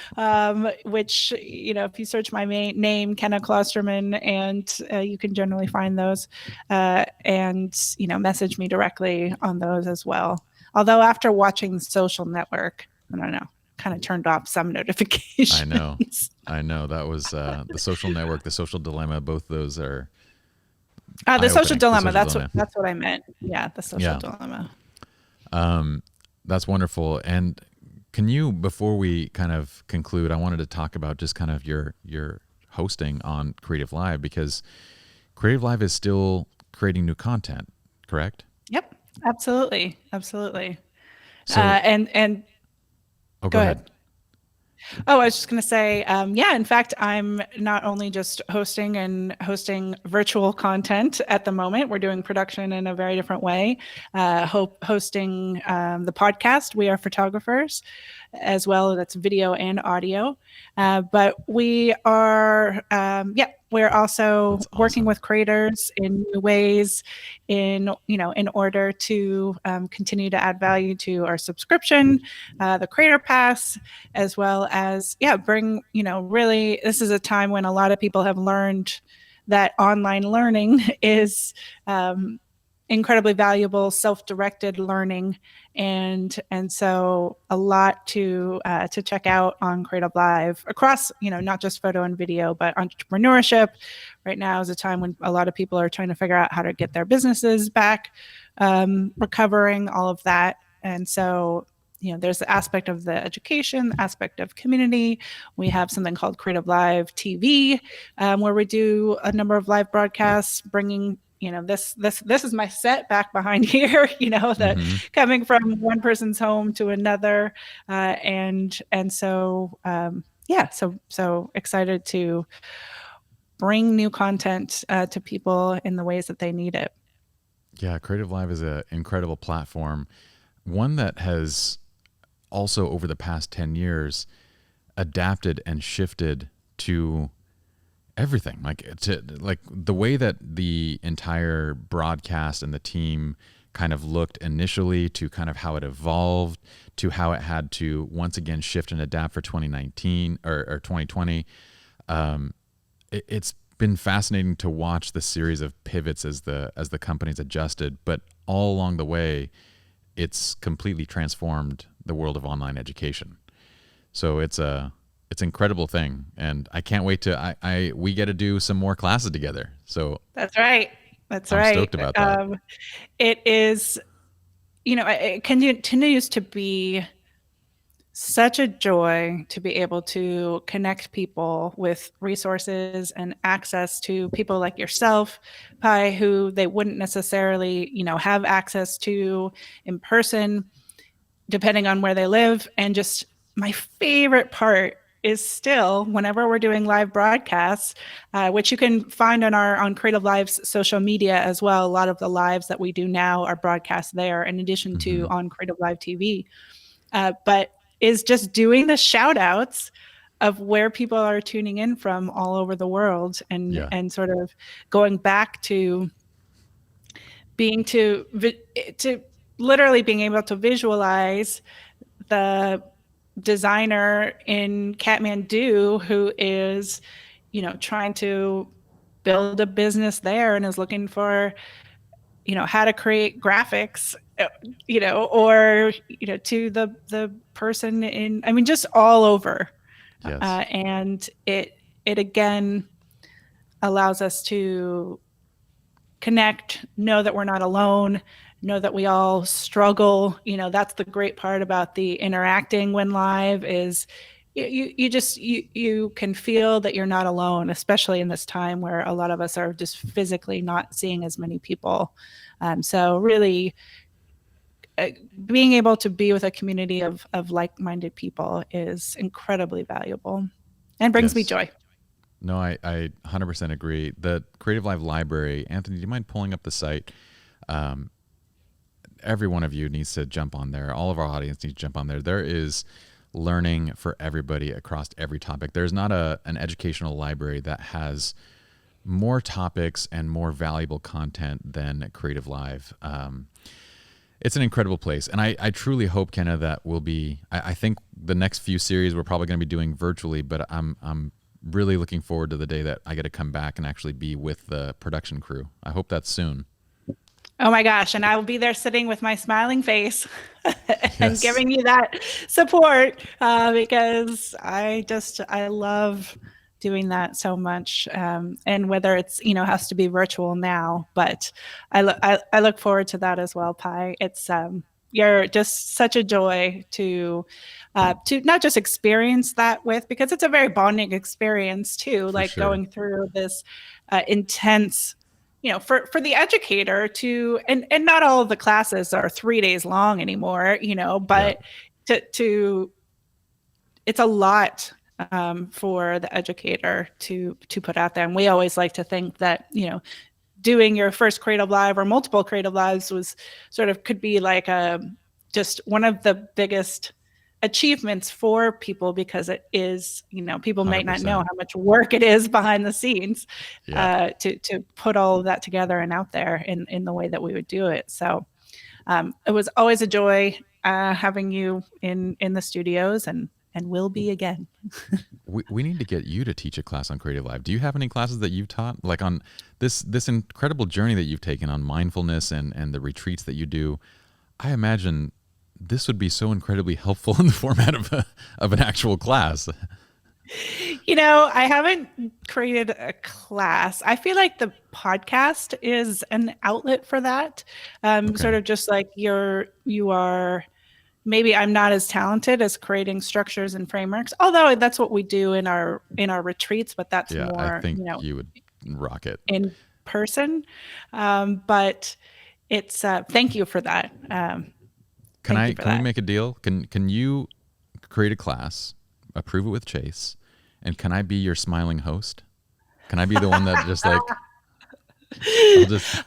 which, if you search my name, Kenna Klosterman, and you can generally find those, and, message me directly on those as well. Although after watching The Social Network, I don't know, kind of turned off some notifications. I know. That was The Social Network, The Social Dilemma. Both those are The social eye-opening. The dilemma. social dilemma. That's what I meant. Yeah, the social Yeah. dilemma. That's wonderful. And can you, before we kind of conclude, I wanted to talk about just kind of your hosting on Creative Live, because Creative Live is still creating new content, correct? Yep, absolutely, absolutely. So, And oh, go go ahead. ahead. Oh, I was just going to say, yeah, in fact, I'm not only just hosting virtual content at the moment, we're doing production in a very different way, hosting the podcast. We are photographers as well. That's video and audio. But we are, yeah, we're also That's working awesome. with creators in new ways in order to continue to add value to our subscription, the creator pass, as well as, yeah, bring, really, this is a time when a lot of people have learned that online learning is incredibly valuable, self-directed learning, and so a lot to check out on Creative Live across, not just photo and video, but entrepreneurship. Right now is a time when a lot of people are trying to figure out how to get their businesses back, recovering, all of that, and so there's the aspect of the education, aspect of community. We have something called CreativeLive TV, where we do a number of live broadcasts, bringing this is my set back behind here. That Mm-hmm. coming from one person's home to another, and so yeah, so excited to bring new content to people in the ways that they need it. Yeah, Creative Live is an incredible platform, one that has also over the past 10 years adapted and shifted to everything, like the way that the entire broadcast and the team kind of looked initially, to kind of how it evolved, to how it had to once again shift and adapt for 2019 or 2020. It's been fascinating to watch the series of pivots as the company's adjusted, but all along the way it's completely transformed the world of online education. So it's an incredible thing, and I can't wait to we get to do some more classes together. So That's right. That's I'm right. stoked about that. It is, it continues to be such a joy to be able to connect people with resources and access to people like yourself, Pi, who they wouldn't necessarily, have access to in person, depending on where they live. And just my favorite part is still whenever we're doing live broadcasts, which you can find on Creative Live's social media as well. A lot of the lives that we do now are broadcast there, in addition to Mm-hmm. on Creative Live TV. But is just doing the shout outs of where people are tuning in from all over the world, Yeah. and sort of going back to to literally being able to visualize the designer in Kathmandu who is, trying to build a business there and is looking for, how to create graphics, or, to the person in, I mean, just all over. Yes. And it again allows us to connect, know that we're not alone, know that we all struggle. That's the great part about the interacting when live is you can feel that you're not alone, especially in this time where a lot of us are just physically not seeing as many people. So really being able to be with a community of like-minded people is incredibly valuable and brings me Yes. joy. No, I 100% agree. The Creative Live Library, Anthony, do you mind pulling up the site? Every one of you needs to jump on there. All of our audience needs to jump on there. There is learning for everybody across every topic. There's not an educational library that has more topics and more valuable content than Creative Live. It's an incredible place. And I truly hope, Kenna, that we'll be, I think the next few series we're probably going to be doing virtually, but I'm really looking forward to the day that I get to come back and actually be with the production crew. I hope that's soon. Oh my gosh. And I will be there sitting with my smiling face and Yes. giving you that support, because I love doing that so much, and whether it's has to be virtual now, but I look forward to that as well, Pi. It's you're just such a joy to not just experience that with, because it's a very bonding experience too, For like sure. going through this intense, for the educator to, and not all of the classes are 3 days long anymore, Yeah. but to it's a lot for the educator to put out there. And we always like to think that, doing your first Creative Live or multiple Creative Lives was sort of could be like just one of the biggest achievements for people, because it is, people might not know 100%. how much work it is behind the scenes Yeah. to put all of that together and out there in the way that we would do it. So it was always a joy having you in the studios, and will be again. We need to get you to teach a class on Creative Live. Do you have any classes that you've taught, like on this incredible journey that you've taken on mindfulness and the retreats that you do? I imagine this would be so incredibly helpful in the format of an actual class. I haven't created a class. I feel like the podcast is an outlet for that. Okay. Sort of just like you are. Maybe I'm not as talented as creating structures and frameworks, although that's what we do in our retreats. But that's Yeah, I more, think you would rock it. in person. But it's thank you for that. Can we make a deal? Can you create a class, approve it with Chase, and can I be your smiling host? Can I be the one that just like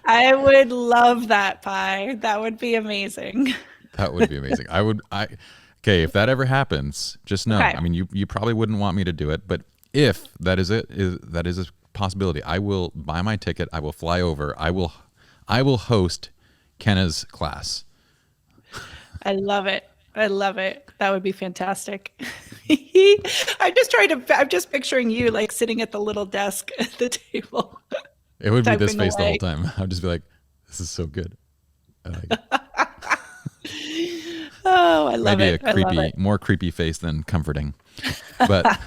I would love that, Pi. That would be amazing. That would be amazing. Okay, if that ever happens, just know. Okay. I mean, you probably wouldn't want me to do it, but if that is a possibility, I will buy my ticket. I will fly over. I will host Kenna's class. I love it. I love it. That would be fantastic. I'm just picturing you like sitting at the little desk at the table. It would be this face away. the whole time. I'd just be like, "This is so good." I like it. Oh, I love Maybe it. a creepy, more creepy face than comforting. But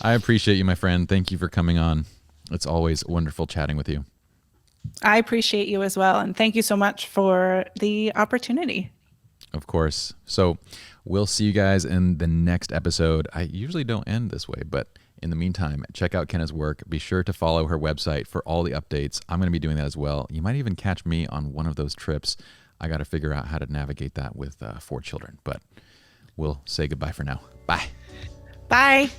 I appreciate you, my friend. Thank you for coming on. It's always wonderful chatting with you. I appreciate you as well. And thank you so much for the opportunity. Of course. So we'll see you guys in the next episode. I usually don't end this way, but in the meantime, check out Kenna's work. Be sure to follow her website for all the updates. I'm going to be doing that as well. You might even catch me on one of those trips. I got to figure out how to navigate that with 4 children, but we'll say goodbye for now. Bye. Bye.